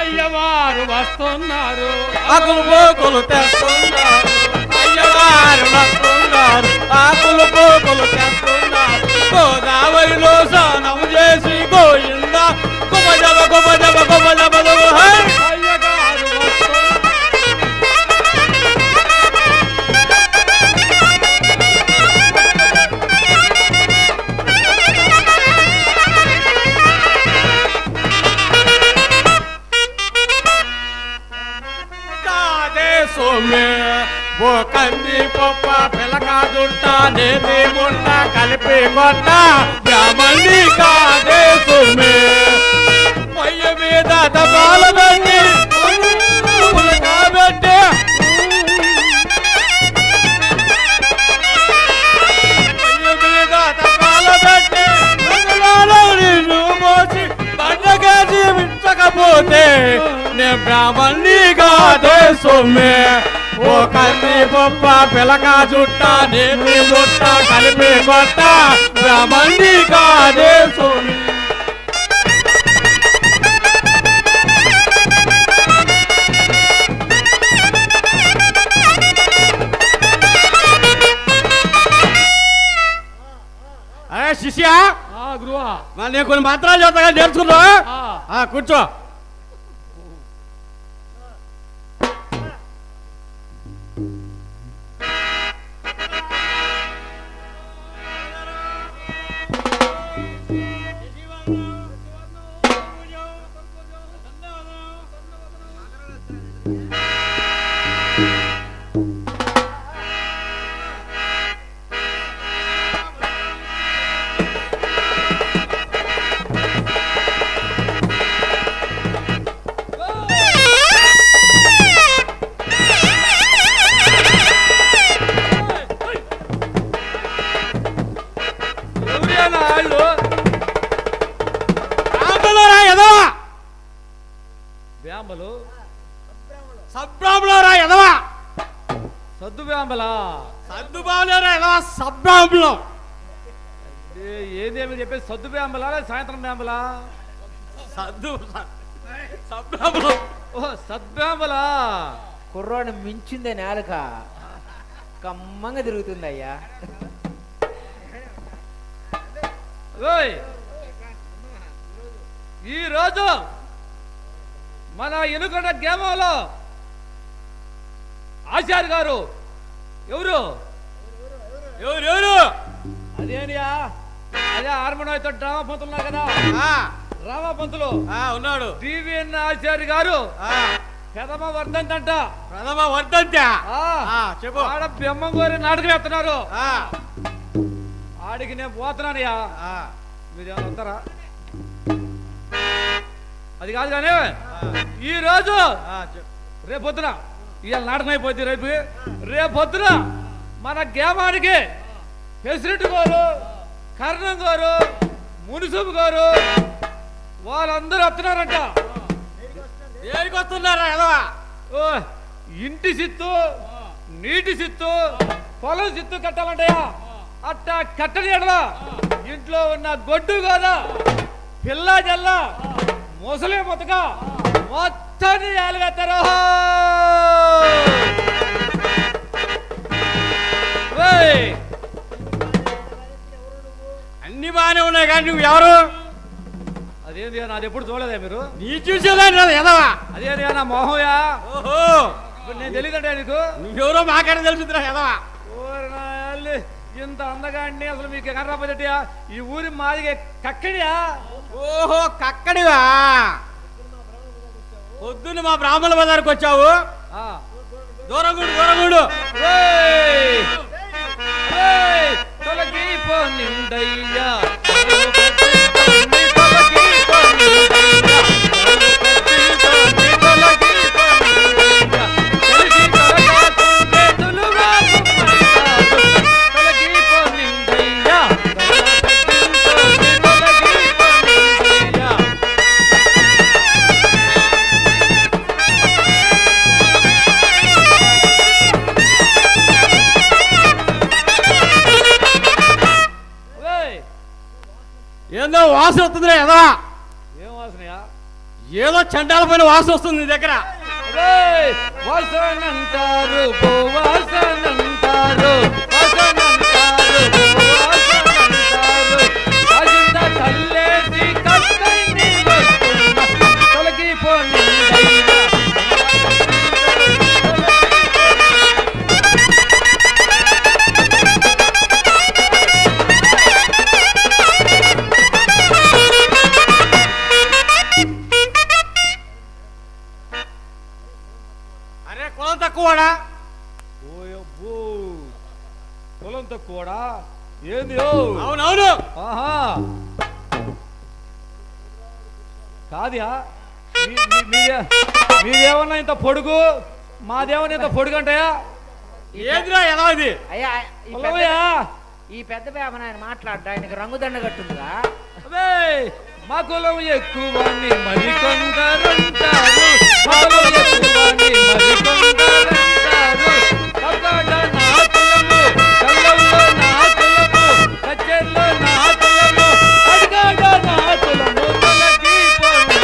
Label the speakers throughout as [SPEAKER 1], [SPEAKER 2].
[SPEAKER 1] అయ్యవారు వస్తున్నారు,
[SPEAKER 2] ఆకులు పోకులు తెస్తున్నారు. అయ్యవారు వస్తున్నారు, ఆకులు పోకులు తెస్తున్నారు. గోదావరిలో స్నానం చేసి గోయిందా గుబజబ గుబజబ గుబజబ
[SPEAKER 1] అయ్యగారు వస్తున్నారు.
[SPEAKER 2] సోమే ఓ కంది పప్ప పిలక దుట్ట నేతి ముట్ట కలిపి కొట్ట బ్రాహ్మణి కాదే సోమే పొయ్య మీద తపాల పెట్టి కాబట్టి పొయ్య మీద తపాల పెట్టి నీళ్ళు మోసి బండకేసి మించకపోతే నే బ్రాహ్మణి కాదే సొమ్మే ఓ కంది పప్ప పిలక చుట్ట నేతి చుట్ట కలిపి కొట్ట బ్రాహ్మణి కాదే సొమ్మే. అరే శిష్య
[SPEAKER 1] గురువా,
[SPEAKER 2] నేను కొన్ని మంత్రాలు చెప్తాగా నేర్చుకున్నా. కూర్చో. సబ్రాంబులోరా ఎదవా,
[SPEAKER 1] సద్దు బ్రాహ్మలా,
[SPEAKER 2] సద్దు బాబులేరా ఎదవా, సబ్రాంబులం.
[SPEAKER 1] ఏదేమి చెప్పేసి సద్దు బ్రాహ్మలా సాయంత్రం బ్రాహ్మలా?
[SPEAKER 2] సద్దు సబ్రాంబులం.
[SPEAKER 1] ఓ సద్బ్రాహ్మలా.
[SPEAKER 3] కుర్రాడు మించిందే నేలక కమ్మంగా తిరుగుతుంది అయ్యా.
[SPEAKER 1] ఈరోజు మన ఎనుకొండ గ్రామంలో ఆచార్య గారు ఎవరు
[SPEAKER 2] ఎవరు
[SPEAKER 1] అదేనియా, అదే హార్మోనియంతో డ్రామా పంతులు ఉన్నారు కదా, రామా పంతులు
[SPEAKER 2] ఉన్నాడు.
[SPEAKER 1] డివిఎన్ ఆచార్య గారు ప్రథమ వర్ధంతంట.
[SPEAKER 2] ప్రథమ వర్ధంతా చెప్పు.
[SPEAKER 1] ఆడ బ్రహ్మం గారి నాటకం వేస్తున్నారు. ఆడికి నేను పోతున్నానయ్యా, మీరేమన్నా వస్తారా? అది కాదు కానీ ఈ రోజు రేపొద్దున ఇవాళ నాటకం అయిపోద్ది. రేపొద్దున మన గ్రామానికి ప్రెసిడెంట్ గారు, కర్ణం గారు, మున్సిపల్ గారు వాళ్ళందరూ వస్తున్నారంట.
[SPEAKER 2] దేనికి వస్తున్నారా ఎదవా?
[SPEAKER 1] ఓ ఇంటి సిత్తు, నీటి సిత్తు, పొలం సిత్తు కట్టాలంటయా. అట్టా కట్టని ఎడలా ఇంట్లో ఉన్న గొడ్డు కదా, పిల్ల జల్ల, ముసలి మొత్తగా మొత్తాన్ని ఏలుగెత్తారు.
[SPEAKER 2] అన్ని బాగానే ఉన్నాయి కానీ నువ్వు ఎవరు?
[SPEAKER 1] అదేంది నాది ఎప్పుడు చూడలేదా మీరు?
[SPEAKER 2] నీ చూసేదాన్ని ఎదవా.
[SPEAKER 1] అదేంది నా మోహంయా.
[SPEAKER 2] ఓహో,
[SPEAKER 1] నేను తెలియదంటే నీకు
[SPEAKER 2] నువ్వెవరో మాకైనా తెలుసురా ఎదవా.
[SPEAKER 1] ఇంత అందగాడిని అసలు మీకు కర్రాపదటియా. ఈ ఊరి మాదిగా కక్కడియా.
[SPEAKER 2] ఓహో కక్కడివా. పొద్దున్న మా బ్రాహ్మణ బజార్కి వచ్చావు. దూరంగుడు దూరంగుడు.
[SPEAKER 1] తొలగి పోనిందయ్యా,
[SPEAKER 2] ఏందో వాసన వస్తుందిరా ఎదవా.
[SPEAKER 1] ఏం వాసనయా?
[SPEAKER 2] ఏదో చండాల పైన వాసన వస్తుంది నీ దగ్గర.
[SPEAKER 1] వాసనంటారు వాసనంటారు వాసనంటారు అజింద కల్లేసి కక్కని వస్తున్న తొలగిపోని
[SPEAKER 2] అరే కులం తక్కువడా?
[SPEAKER 1] ఓయబ్బో కులం తక్కువడా ఏంది?
[SPEAKER 2] అవునవును.
[SPEAKER 1] ఆహా కాదా మీదేమన్నా ఇంత పొడుగు మాదేమన్నా ఇంత పొడుగు అంటాయా?
[SPEAKER 2] ఏదిరా ఎలా ఇది?
[SPEAKER 3] అయ్యా
[SPEAKER 1] పొలమయ్యా
[SPEAKER 3] ఈ పెద్ద పేపన ఆయన మాట్లాడ్డా, ఆయనకి రంగుదండ కట్టుందిగా.
[SPEAKER 1] అదే మా కులం ఎక్కువని మరికొందరంటారు, మా కులం ఎక్కువని మరికొందరంటారు. పక్కన నా కులము, కళ్ళల్లో నా కులము, కచ్చెల్లో నా కులము, అడిగాడ నా కులము తొలగిపోని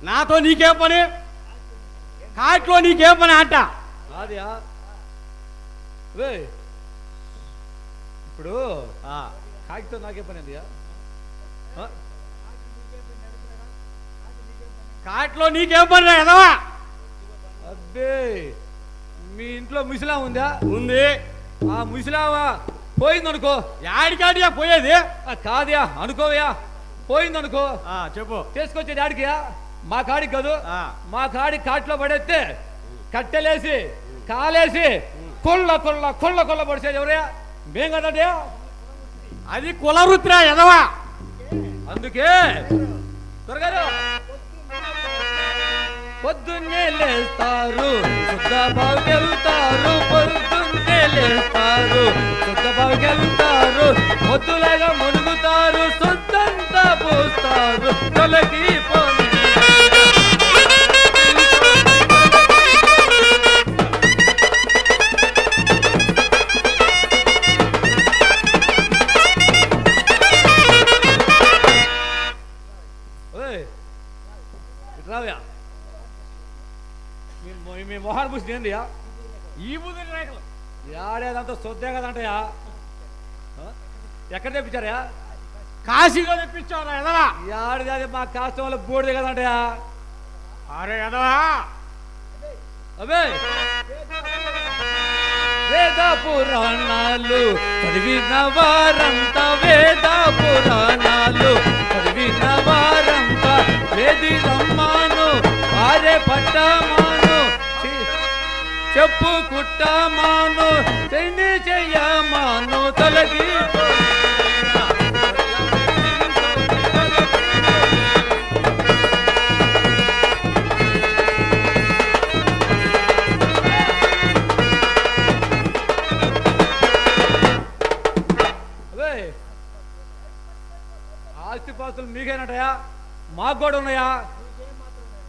[SPEAKER 2] నాతో నీకేం పని? కాట్లో నీకేం పని అంట?
[SPEAKER 1] అదియా ఇప్పుడు కాకితో నాకే పని అందియా?
[SPEAKER 2] కాట్లో నీకేం పని ఎదవా?
[SPEAKER 1] అబ్బే మీ ఇంట్లో ముసిలా ఉందా?
[SPEAKER 2] ఉంది.
[SPEAKER 1] ఆ ముసిలావా పోయిందనుకో.
[SPEAKER 2] యాడికాడియా పోయేది?
[SPEAKER 1] కాదయా అనుకోవయా, పోయిందనుకో
[SPEAKER 2] చెప్పు.
[SPEAKER 1] తీసుకొచ్చేది ఆడికియా? మా కాడికి కాదు,
[SPEAKER 2] ఆ.
[SPEAKER 1] మా కాడి కాట్లో పడేస్తే కట్టెలేసి కాలేసి కొల్ల కొల్ల కొల్ల కొల్ల పడిసేది ఎవరయ్యా? మేం కదయ్యా.
[SPEAKER 2] అది కులవృత్తిరా ఎదవా.
[SPEAKER 1] అందుకే త్వరగా పొద్దున్నే లేస్తారు శుద్ధ బావుకెళ్తారు, పొద్దున్నే లేస్తారు శుద్ధ బావుకెళ్తారు, పొద్దులాగా మునుగుతారు, శుద్ధంతా పోస్తారు తొలగిపోని రావయా. మీ మొహాన్ని పూసి ఏందియా?
[SPEAKER 2] ఈ బుద్ధి రేఖలు
[SPEAKER 1] ఆడేదంతా సొద్దే కదంటయా? ఎక్కడ తెప్పించారయా?
[SPEAKER 2] కాశీలో తెప్పించావురా ఎదవా.
[SPEAKER 1] ఆడిది అది మా కాస్తం వల్ల బోడిదే కదంటయా?
[SPEAKER 2] అరే ఎదవా,
[SPEAKER 1] అబే వేద పురాణాలు చదివిన వారంతా, వేద పురాణాలు చదివిన వారంతా వేది రమ్మాను ఆరే పట్టమాను చెప్పు కుట్టమాను చెయ్యి చెయ్యమాను తొలగి ఆస్తిపాస్తులు మీకేనటయా? మాకు కూడా ఉన్నాయా?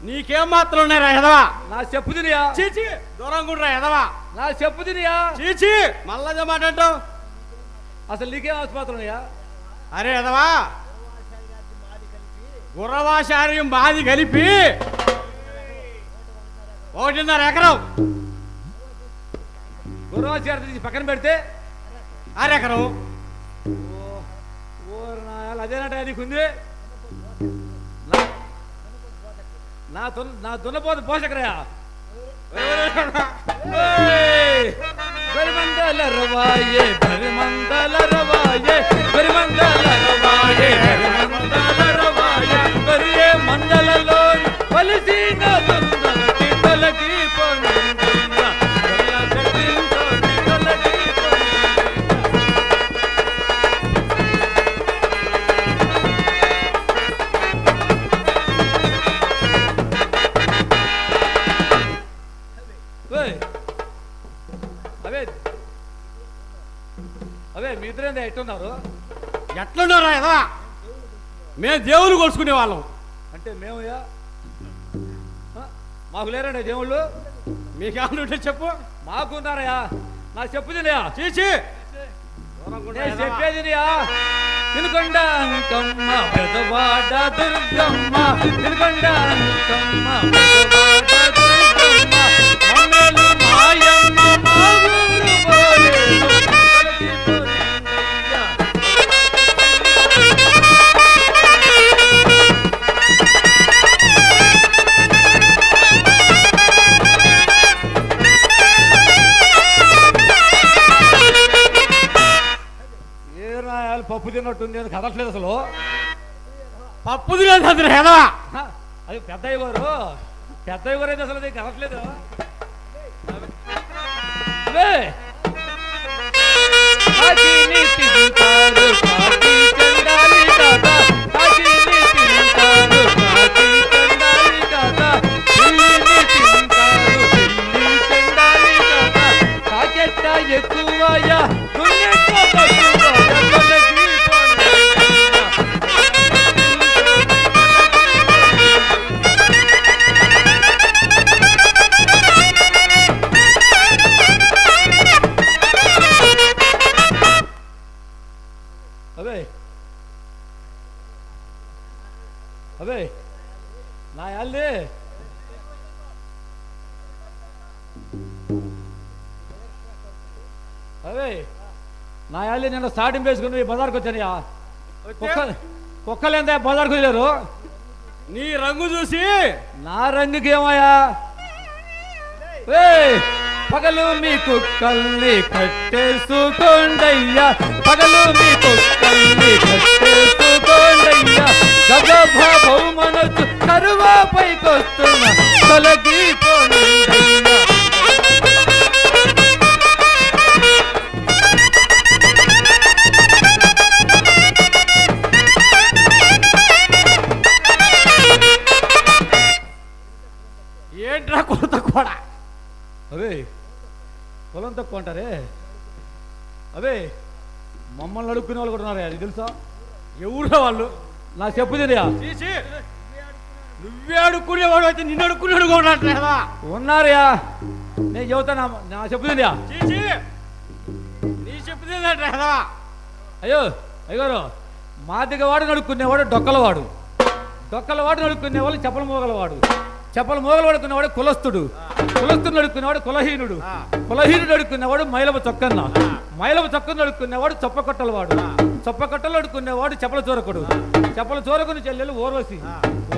[SPEAKER 2] నీకేం మాత్రం ఉన్నారా ఎదవా?
[SPEAKER 1] నా చెప్పు తినియా?
[SPEAKER 2] చీచి దూరం కూడా ఎదవా.
[SPEAKER 1] నా చెప్పు తినియా?
[SPEAKER 2] చీచి మళ్ళా మాట అంటావు.
[SPEAKER 1] అసలు నీకేం ఆస్తిపాస్తులు ఉన్నాయా?
[SPEAKER 2] అరే ఎదవా, గుర్రవాచార్యం బాది కలిపి 1.5 ఎకరం.
[SPEAKER 1] గురువాచార్య తీసి పక్కన పెడితే
[SPEAKER 2] 6 ఎకరం.
[SPEAKER 1] అదేనట నీకుంది. నా దున్నపోత పోషకరయా. బరిమందల రవాయే బరిమందల రవాయే బరిమందల రవాయే బరిమందల రవాయే బరియే మందలలో వలసిన దున్నతి తొలగి పొందున తొలగి అవే మీ ఇద్దరేందా ఎట్టున్నారు?
[SPEAKER 2] ఎట్లున్నారా ఎదవా? మేము దేవుని కొలుసుకునే వాళ్ళం.
[SPEAKER 1] అంటే మేమయ్యా మాకు లేరండి దేవుళ్ళు.
[SPEAKER 2] మీకేమన్నా ఉంటే చెప్పు.
[SPEAKER 1] మాకున్నారయ్యా. నాకు చెప్పు తినయా.
[SPEAKER 2] చీచి
[SPEAKER 1] చెప్పేదినియా. తినుకొండ అంకమ్మ పెదవాడ దుర్గమ్మ, తినుకొండ అంకమ్మ పెదవాడ దుర్గమ్మ, మమ్మేలు మాయమ్మ మా ఊరు పోలేరు కలిగి పోయిందయ్యా. పప్పు తిన్నట్టుంది అని కదలట్లేదు అసలు.
[SPEAKER 2] పప్పు తినేది హెదా.
[SPEAKER 1] అది పెద్దయ్య గారు, పెద్దయ్య గారు అయితే అసలు అది కదలట్లేదు. ఎక్కువయ్యా అబే నా యాళ్ళే అవే నా యాళ్ళే నేను స్టార్టింగ్ వేసుకుని బజార్కి వచ్చానయ్యా. కుక్కలేందా బజార్కి వెళ్ళారు.
[SPEAKER 2] నీ రంగు చూసి
[SPEAKER 1] నా రంగుకి ఏమయ్యా. పగలు మీ కుక్కల్ని కట్టేసుకోండయ్యా, పగలు మీ కుక్కల్ని కట్టేసుకోండయ్యా, గబగబా బహుమనసు కరువా పైకొస్తున్న తొలగిపోండయ్యా.
[SPEAKER 2] ఏంట్రా కొత్త కూడా.
[SPEAKER 1] అవే పొలం తక్కువ అంటారే. అవే మమ్మల్ని అడుక్కునే వాళ్ళు కూడా ఉన్నారా, అది తెలుసా?
[SPEAKER 2] ఎవరో వాళ్ళు.
[SPEAKER 1] నాకు చెప్పు తినయా.
[SPEAKER 2] నువ్వే అడుక్కునేవాడు అయితే నిన్ను అడుక్కునేవాడు కూడా
[SPEAKER 1] ఉన్నారయ్యా. నేను చెబుతాను, నా చెప్పు తినయా.
[SPEAKER 2] నీ చెప్పుదేదా.
[SPEAKER 1] అయ్యో అయ్యగారు, మాదిగవాడు నడుక్కునేవాడు డొక్కలవాడు, డొక్కలవాడు నడుక్కునేవాళ్ళు చెప్పల మోగలవాడు, చెప్పలు మోగలు పడుకున్నవాడు కులస్తుడు, కులస్తుడు నడుక్కునేవాడు కులహీనుడు, కులహీనుడు అడుక్కునేవాడు మైలవ చొక్కన్న, మైలవ చొక్కను అడుక్కునేవాడు చొప్పకొట్టలవాడు, చొప్పకొట్టలు అడుక్కునేవాడు చెప్పల చోరకుడు, చెప్పల చోరకుని చెల్లెలు ఓర్వశి,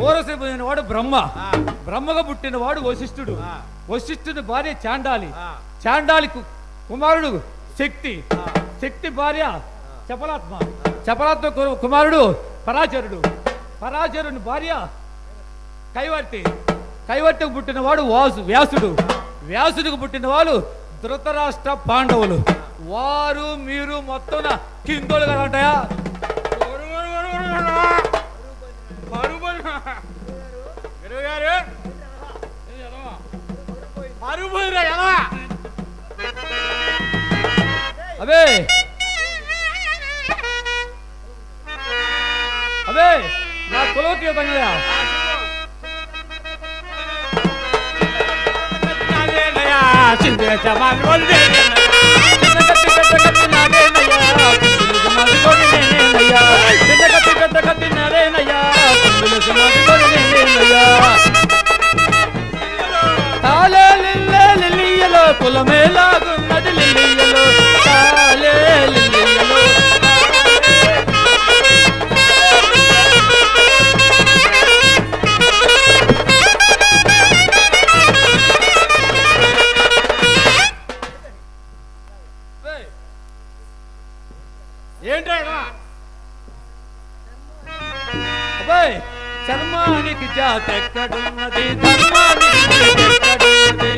[SPEAKER 1] ఓర్వశి పోయినవాడు బ్రహ్మ, బ్రహ్మగా పుట్టినవాడు వశిష్ఠుడు, వశిష్ఠుని భార్య చాండాలి, చాండాలి కుమారుడు శక్తి, శక్తి భార్య చపలాత్మ, చపలాత్మ కుమారుడు పరాచరుడు, పరాచరుని భార్య కైవర్తి, కైవర్తికి పుట్టినవాడు వ్యాసుడు, వ్యాసుడికి పుట్టిన వాళ్ళు ధృతరాష్ట్ర పాండవులు. వారు మీరు మొత్తం కిందోలు కదా అంటాయా. అబే అబే నా కులవతి తంగయా. కులమేలాగున్నది లిల్లియలో తాలే లిల్లియలో. అబ్బాయి చర్మానికి జాతెక్కడున్నది, ధర్మానికి ఎక్కడున్నది,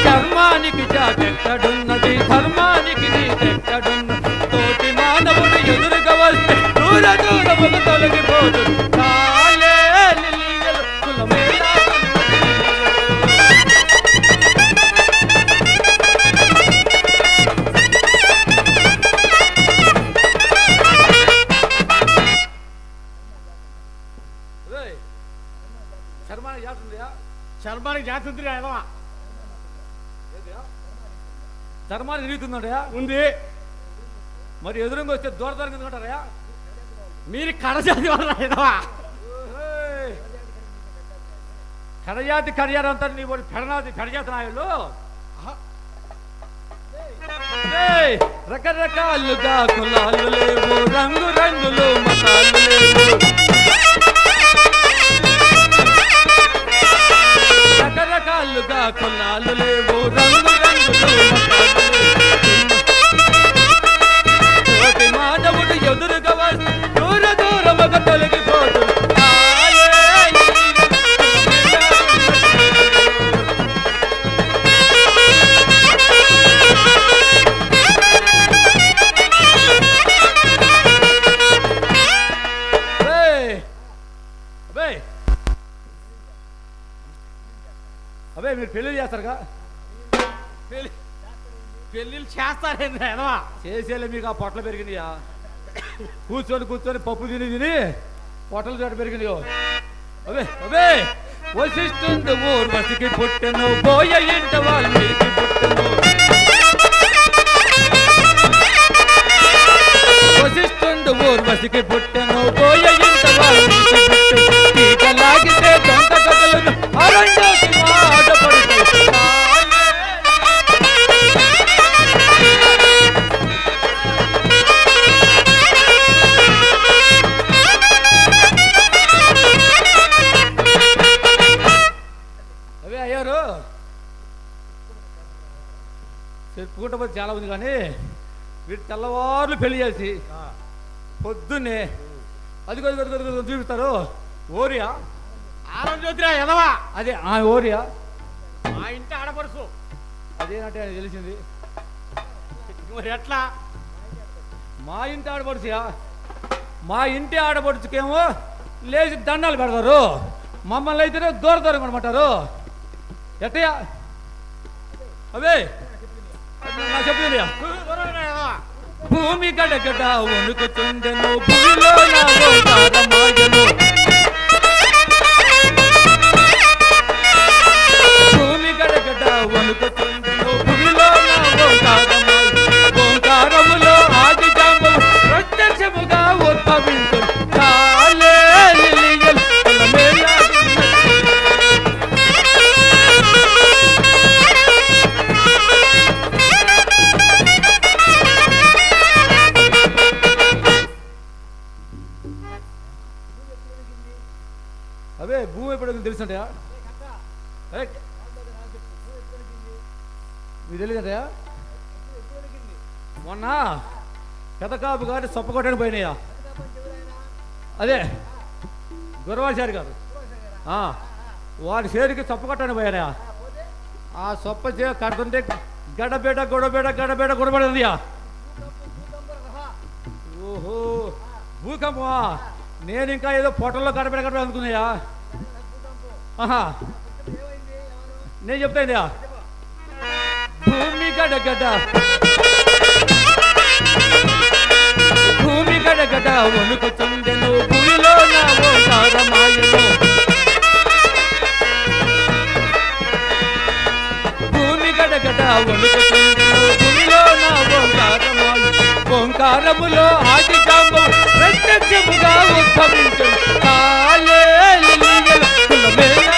[SPEAKER 1] చర్మానికి జాతెక్కడున్నది, ధర్మానికి నీతెక్కడున్నది, తోటి మానవుడు ఎదురుగా వస్తే దూర దూరములు తొలగిపోదు తాలే లిల్లియలు కులమేలా.
[SPEAKER 2] చర్మానికి జాతి ఉంది ఎదవా
[SPEAKER 1] ధర్మాన్ని తిరుగుతుందయ్యా
[SPEAKER 2] ఉంది.
[SPEAKER 1] మరి ఎదురుగా వస్తే దూర దూరం ఎందుకంటారయ్యా?
[SPEAKER 2] మీరు కడజాతి వల్ల ఎదవా
[SPEAKER 1] కడజాతి కడియారంతా నీ వాడు పెడజాతి నాయుళ్ళు రకరకాలుగా కులాలు లేవు, రంగు రంగులు మతాలు లేవు, రకరకాలుగా కులాలు లేవు, రంగు రంగులు మతాలు లేవు. తోటి మానవుడు ఎదురుగా వస్తే దూర దూరముగా తొలగిపోదు. అవే మీరు పెళ్లి చేస్తారుగా?
[SPEAKER 2] పెళ్ళిళ్ళు చేస్తారేంద్ర ఎదవా
[SPEAKER 1] చేసేలే మీకు ఆ పొట్టలు పెరిగినాయా? కూర్చొని కూర్చొని పప్పు తిని తిని పొట్టలు చోట పెరిగినాయో. అవే అవే వశిష్ఠుండు ఊర్వశికి పుట్టెను, పోయ ఇంట వాల్మీకి పుట్టెను. వశిష్ఠుండు ఊర్వశికి పుట్టెను, పోయ ఇంట వాల్మీకి పుట్టెను. తీగ లాగితే దొంగ కథలను అరణ్యోకి మాట పడుతాయి. అవే అయ్యారు చెప్పుకుంటే పోతే చాలా ఉంది, కానీ వీరు తెల్లవారులు పెళ్లి చేసి పొద్దున్నే అదిగో చూపిస్తారు. ఓరియా
[SPEAKER 2] ఆరోగ్యరా ఎదవా
[SPEAKER 1] అదే ఆ ఓరియా
[SPEAKER 2] మా ఇంటి ఆడపడుచు.
[SPEAKER 1] అదేనంటే ఆయన తెలిసింది.
[SPEAKER 2] మరి ఎట్లా?
[SPEAKER 1] మా ఇంటి ఆడపడుచుయా? మా ఇంటి ఆడపడుచుకేమో లేచి దండాలు పెడతారు, మమ్మల్ని అయితేనే దూర దూరం అనమాటారు. ఎట్టయా అవే నా చెప్తుందియా? భూమి గడగడ వణుకుతుండెను, భూమిలో నా ఓంకారమాయెను. భూమి గడగడ వణుకుతుండెను, భూమిలో నా ఓంకారమాయెను. ఓంకారములో ఆది జాంబవు ప్రత్యక్షముగా ఉద్భవించెను. హల్లెలూయా అవే భూమి ఎప్పుడు తెలుసుంటాయా? మీకు తెలియదంటయా? మొన్న పెదకాపు గారి సొప్పకొట్టని పోయినాయా? అదే గురవాచారి గారు వారి చేరికి సొప్పకొట్టని పోయినాయా? ఆ సొప్ప కడుతుంటే గడబేట గొడబేట గడబేట గొడబడిందియా. ఓహో భూకంపమా? నేను ఇంకా ఏదో పొట్టల్లో గడబెడ గడబెడ అనుకున్నాయా? ఆహా నేను చెప్తాయినా భూమి గడగడ భూమి గడగడ వణుకుతుండెను, భూమిలో నా ఓంకారమాయెను. భూమి గడగడ వణుకుతుండెను, భూమిలో నా ఓంకారమాయెను. ఓంకారములో ఆది జాంబవు ప్రత్యక్షముగా ఉద్భవించెను. హల్లెలూయా కులమేలా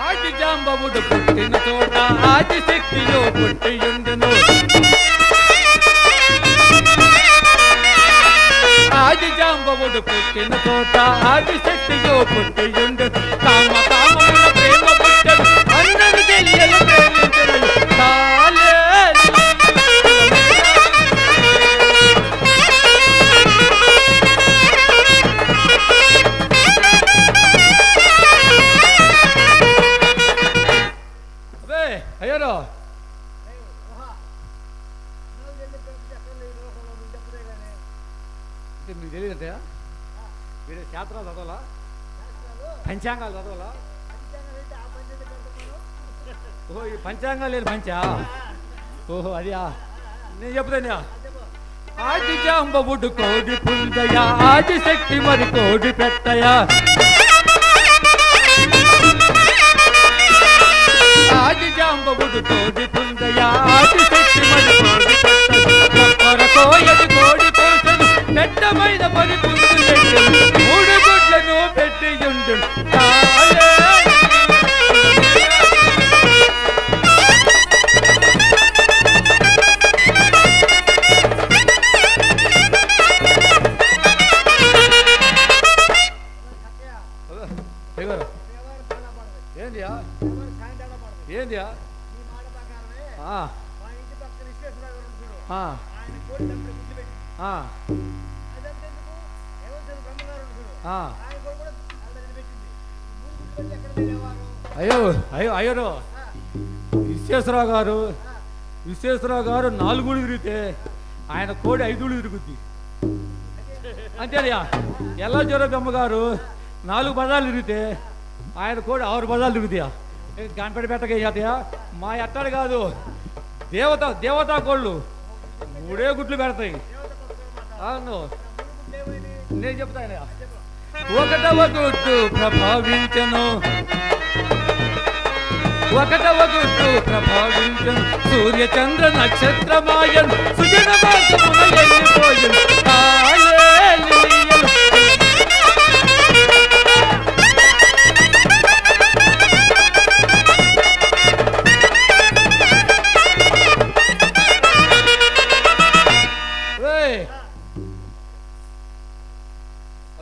[SPEAKER 1] ఆది జాంబవుడు పుట్టిన చోట ఆది శక్తియో పుట్టియుండెను. ఆది జాంబవుడు పుట్టిన చోట ఆది శక్తియో పుట్టియుండెను. కామ కామమున ప్రేమ పుట్టెను, అందరు తెలియలు ప్రేమించెను. అయ్యారో మీకు తెలియదంటయా? వీడే శాస్త్రాలు చదవాలా? పంచాంగాలు చదవాలా? ఓహో ఈ పంచాంగం లేదు పంచా ఓహో అదియా నేను చెప్తాను ఆది జాంబవుడు కోడి పుంజయా ఆది శక్తి మరి కోడి పెట్టయా ఆది జాంబవుడు కోడి పుంజయా ఆది శక్తి మరి కోడి పెట్టయ కోయది కోడి పోసను పెద్దమైన పని పుంజు మూడు గుడ్లను పెట్టి ఉండు ఏందియా ఏందియా అయ్యో అయ్యో అయ్యో విశ్వేశ్వరరావు గారు 4 తిరిగితే ఆయన కోడి 5 తిరుగుద్ది అంతేనయ్యా ఎలా జోరబెమ్మ గారు 4 బజార్లు తిరిగితే ఆయన కోడి 6 బజార్లు తిరుగుతాయా గణపతి పెట్టకయ్యాతయా మా ఎట్టాడు కాదు దేవతా కోళ్ళు 3 గుడ్లు పెడతాయి అవును నేను చెప్తానయ్యా ఒకటవ గుడ్డు ప్రభావించను సూర్య చంద్ర నక్షత్రమాయన్ సుజన వెళ్ళిపోయన్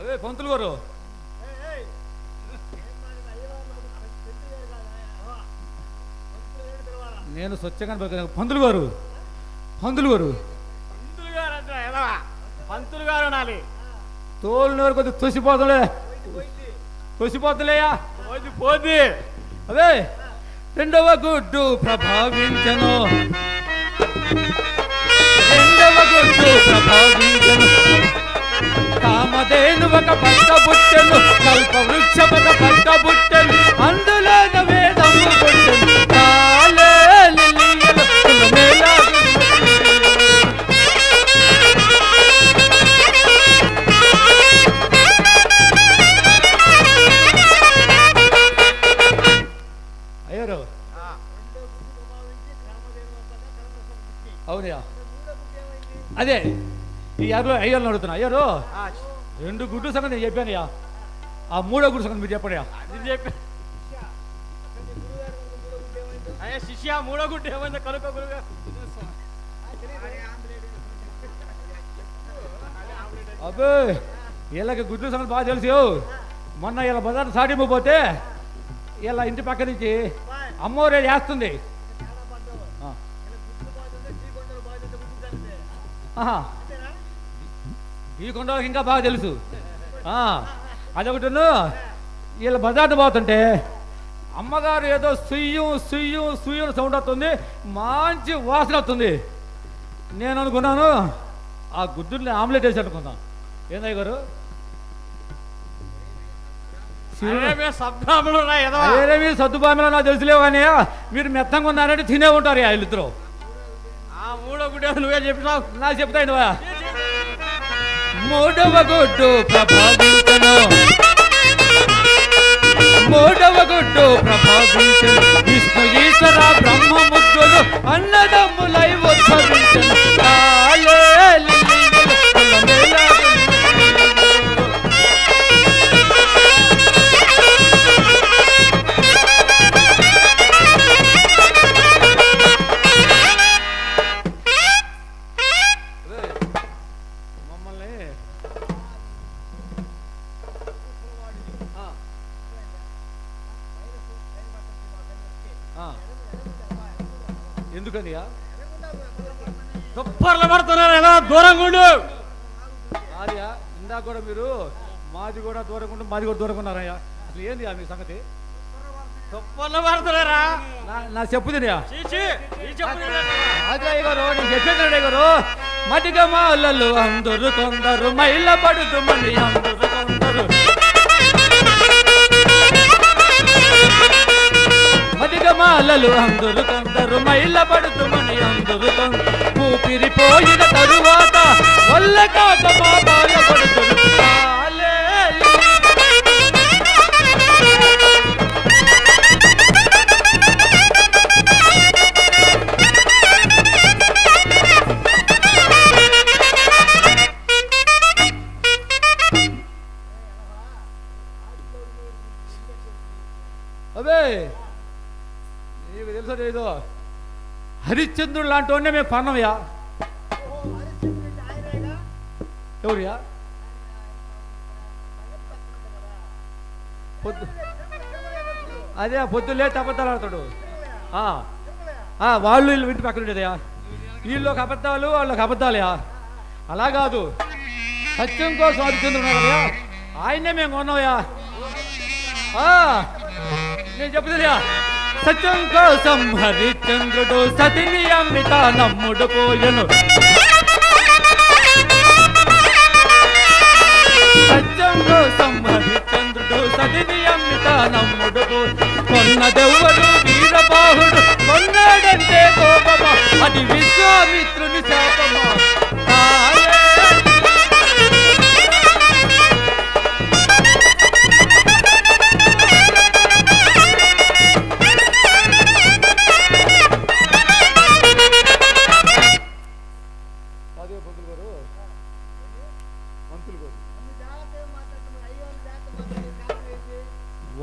[SPEAKER 1] అవే పంతులు గారు నేను స్వచ్ఛంగా పంతులు గారు
[SPEAKER 2] అనాలి
[SPEAKER 1] తోలు నోరు కొద్దిగా తొసిపోతులేయా
[SPEAKER 2] పోది
[SPEAKER 1] అదే రెండవ గుడ్డు ప్రభావించను కామధేను ఒక పట్ట బుట్టెను కల్ప వృక్షపద పట్ట బుట్టెను అందులో వేదము బుట్టెను అయ్యారు అవునయా అదే ఈ అయ్యారు అడుగుతున్నా అయ్యారు 2 గుడ్డు సంగతి నేను చెప్పానయ్యా ఆ 3వ గుడ్డు సంగతి మీరు చెప్పండియా
[SPEAKER 2] అయ్యా శిష్య 3వ గుడ్డు ఏమైందో కనుక్కో గురుగా
[SPEAKER 1] అబ్బే వీళ్ళకి గుడ్డు సంగతి బాగా తెలుసు మొన్న ఇలా బజార్ సాటిపోతే ఇలా ఇంటి పక్క నుంచి అమ్మోరే వేస్తుంది ఈ కొండలకి ఇంకా బాగా తెలుసు అదొకటి వీళ్ళ బజార్ను పోతుంటే అమ్మగారు ఏదో సుయ్యం సౌండ్ వస్తుంది మంచి వాసన వస్తుంది నేను అనుకున్నాను ఆ గుడ్డుని ఆమ్లెట్ వేసి అనుకున్నాను ఏందయ్య గారు సద్దుబామిలో నాకు తెలుసులేవు కానీ మీరు మెత్తంగా ఉన్నారంటే తినే ఉంటారు వీళ్ళిద్దరు
[SPEAKER 2] ఆ 3వ గుడ్డు నువ్వే చెప్పినావు
[SPEAKER 1] నాకు చెప్తాను మూడవ గుడ్డు ప్రభావించను విష్ణు ఈశ్వర బ్రహ్మ ముగ్గురు అన్నదమ్ములై ఉద్భవించను ఎందుకనియా
[SPEAKER 2] దుప్పర్లు పడుతున్నారు ఎలా దూరంగా ఉండు
[SPEAKER 1] ఆర్యా ఇందాక కూడా మీరు మాది కూడా దూరంగా మాది కూడా దూరంగా ఉన్నారయ్యా అసలు ఏంది మీ సంగతి
[SPEAKER 2] దుప్పర్లు పడుతున్నారా
[SPEAKER 1] నా చెప్పు తినయా
[SPEAKER 2] అజయ్
[SPEAKER 1] గారు నేను చెప్పేది గారు మటిగా మాలలు అందరు కొందరు మైల పడుతు మని అందరు కొందరు మటిగా మాల పిల్లలు అందరూ కొందరు మైళ్ళ పడుతుమని అందరూ ఊపిరిపోయిన తరువాత వల్ల కాక మా బాధపడుతురు అదే నీకు తెలుసా ఏదో హరిశ్చంద్రుడు లాంటి వాడినే మేము కొన్నామయ్యా. ఎవరియా? పొద్దు అదే పొద్దులే అబద్ధాలు ఆడతాడు. వాళ్ళు వీళ్ళు ఇంటి పక్కన ఉండేదయా. వీళ్ళు ఒక అబద్ధాలు వాళ్ళు ఒక అబద్ధాలయా. అలా కాదు, సత్యం కోసం హరిశ్చంద్రుడు కదయా, ఆయన్నే మేము కొన్నామయ్యా. నేను చెప్తున్నా, సత్యం కోసం హరిశ్చంద్రుడు సతిని అమ్మిత నమ్ముడు పోయెను. సత్యం కోసం హరిశ్చంద్రుడు సతిని అమ్మిత నమ్ముడు కొన్నదెవ్వడు వీరబాహుడు కొన్నాడంటే కోపమా అది విశ్వామిత్రుని శాపమా.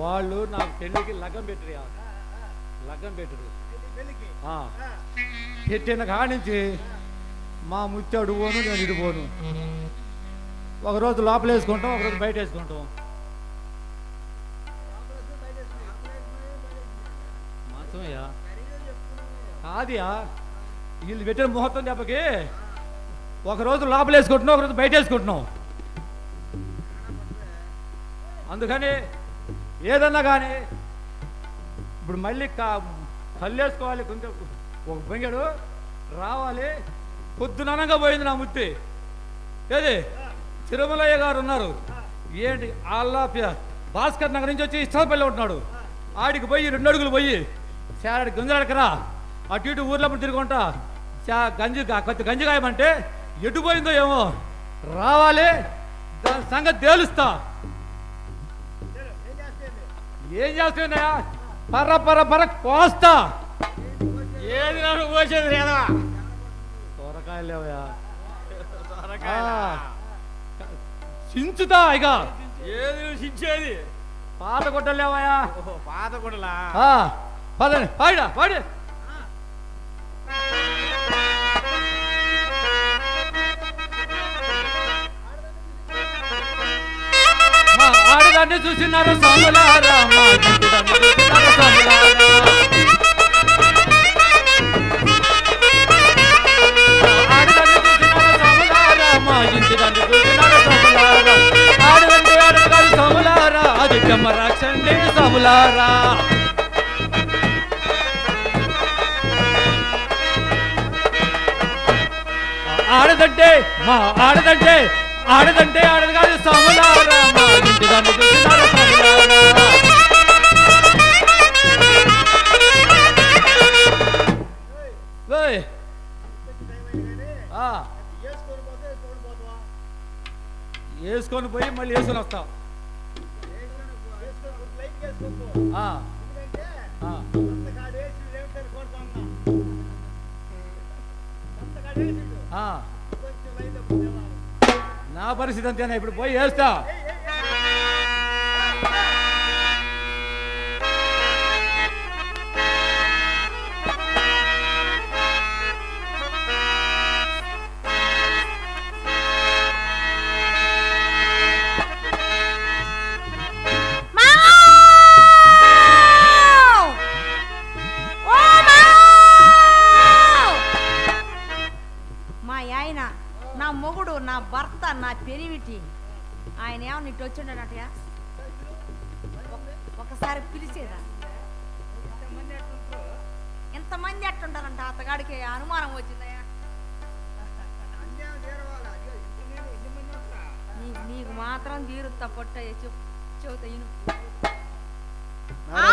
[SPEAKER 1] వాళ్ళు నాకు పెళ్లికి లగ్గం పెట్టరు. పెట్టిన కానించి మా ముచ్చాడు పోను, నేను ఇటు పోను. ఒకరోజు లోపల వేసుకుంటాం, ఒకరోజు బయట వేసుకుంటాం. మాత్రమయ్యా కాదియా, వీళ్ళు పెట్టిన ముహూర్తం దెబ్బకి ఒకరోజు లోపల వేసుకుంటున్నాం, ఒకరోజు బయట వేసుకుంటున్నాం. అందుకని ఏదన్నా కానీ ఇప్పుడు మళ్ళీ కళ్ళు వేసుకోవాలి. కొంచెం ఒక పొంగాడు రావాలి. పొద్దుననగా పోయింది నా ముత్తి. ఏది తిరుమలయ్య గారు ఉన్నారు ఏంటి, వాళ్ళ భాస్కర్ నగర్ నుంచి వచ్చి ఇష్టపల్లి ఉంటున్నాడు. ఆడికి పోయి 2 అడుగులు పోయి చారాడి గుంజాడకరా అటు ఇటు ఊర్లో తిరుగుకుంటా కొత్త గంజి కాయమంటే ఎటు పోయిందో ఏమో. రావాలి, దాని సంగతి తేలుస్తా. ఏం చేస్తున్నాయా? పర్ర పర్ర పర్ర కోస్తా.
[SPEAKER 2] ఏది నాకు పోసేది లేదా?
[SPEAKER 1] సొరకాయలు లేవయా, చించుతా. ఇక
[SPEAKER 2] ఏది నువ్వు చించేది?
[SPEAKER 1] పాత గుడ్డలు లేవయా?
[SPEAKER 2] పాత గుడ్డలా?
[SPEAKER 1] పదండి పాడా పాడి. ఆడదాన్ని చూసినారు సాములారా, మా ఇంటిదాన్ని చూసినారు సాములారా. ఆడదాన్ని చూసినారు సాములారా, మా ఇంటిదాన్ని చూసినారు సాములారా. ఆడదంటే ఆడగారు సాములారా, అది బ్రహ్మరాక్షండి సాములారా. ఆడదంటే మా ఆడదంటే ఆడదంటే ఆడదు కాదు సాములారా, మా ఇంటిదాన్ని చూసినారు సాములారా. వేసుకొని పోయి మళ్ళీ వేసుకొని వస్తాం. నా పరిస్థితి అంతేనా, ఇప్పుడు పోయి వేస్తా.
[SPEAKER 4] మొగుడు, నా భర్త, నా పెరిమిటి, ఆయన ఏమో ఇటు వచ్చిండటయా. ఒకసారి పిలిచేదా? ఎంతమంది ఎట్టుంటారంట? అతగాడికి అనుమానం వచ్చిందయ్యా. నీకు మాత్రం తీరుతా పొట్టయ్య. చెబుతా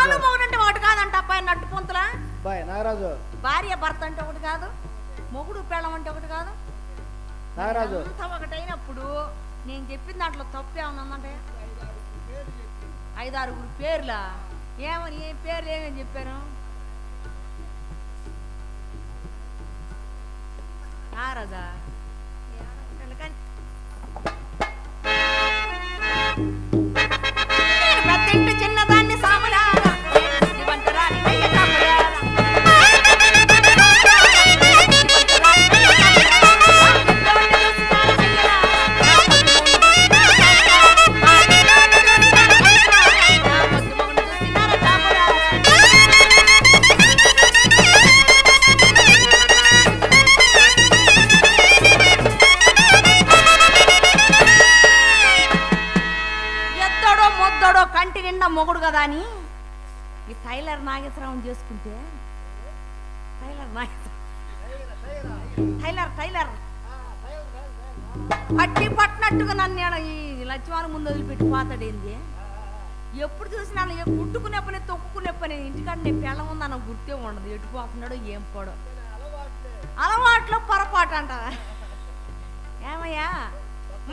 [SPEAKER 4] అనుభవం అంటే ఒకటి కాదంట అబ్బాయి నట్టు పొంతులా.
[SPEAKER 5] అబ్బాయి నాగరాజు,
[SPEAKER 4] భార్య భర్త అంటే ఒకటి కాదు, మొగుడు పెళ్ళం అంటే ఒకటి కాదు.
[SPEAKER 5] నాగరాజు
[SPEAKER 4] అంతా ఒకటైనప్పుడు నేను చెప్పిన దాంట్లో తప్పు ఏమన్నా ఉందంటే 5-6 పేర్లా ఏమని ఏ పేర్లు ఏమని చెప్పాను? రాజా పెద్దంటి చిన్నదాన్ని సాములాగా వంటరాని వెయ్య కాపులాగా. కంటి నిండా మొగుడు కదా అని ఈ టైలర్ నాగేశ్వరరావు చేసుకుంటే టైలర్ పట్టి పట్టినట్టుగా నన్ను ఈ లక్ష్మాన ముందు వదిలిపెట్టి పోతాడేంది? ఎప్పుడు చూసినా కుట్టుకునే పని తొక్కుకునే పని ఇంటికాడ నేను పెళ్ళం ఉందన్న గుర్తే ఉండదు. ఎటు పోతున్నాడో ఏం పోడో అలవాట్లో పొరపాటు అంట. ఏమయ్యా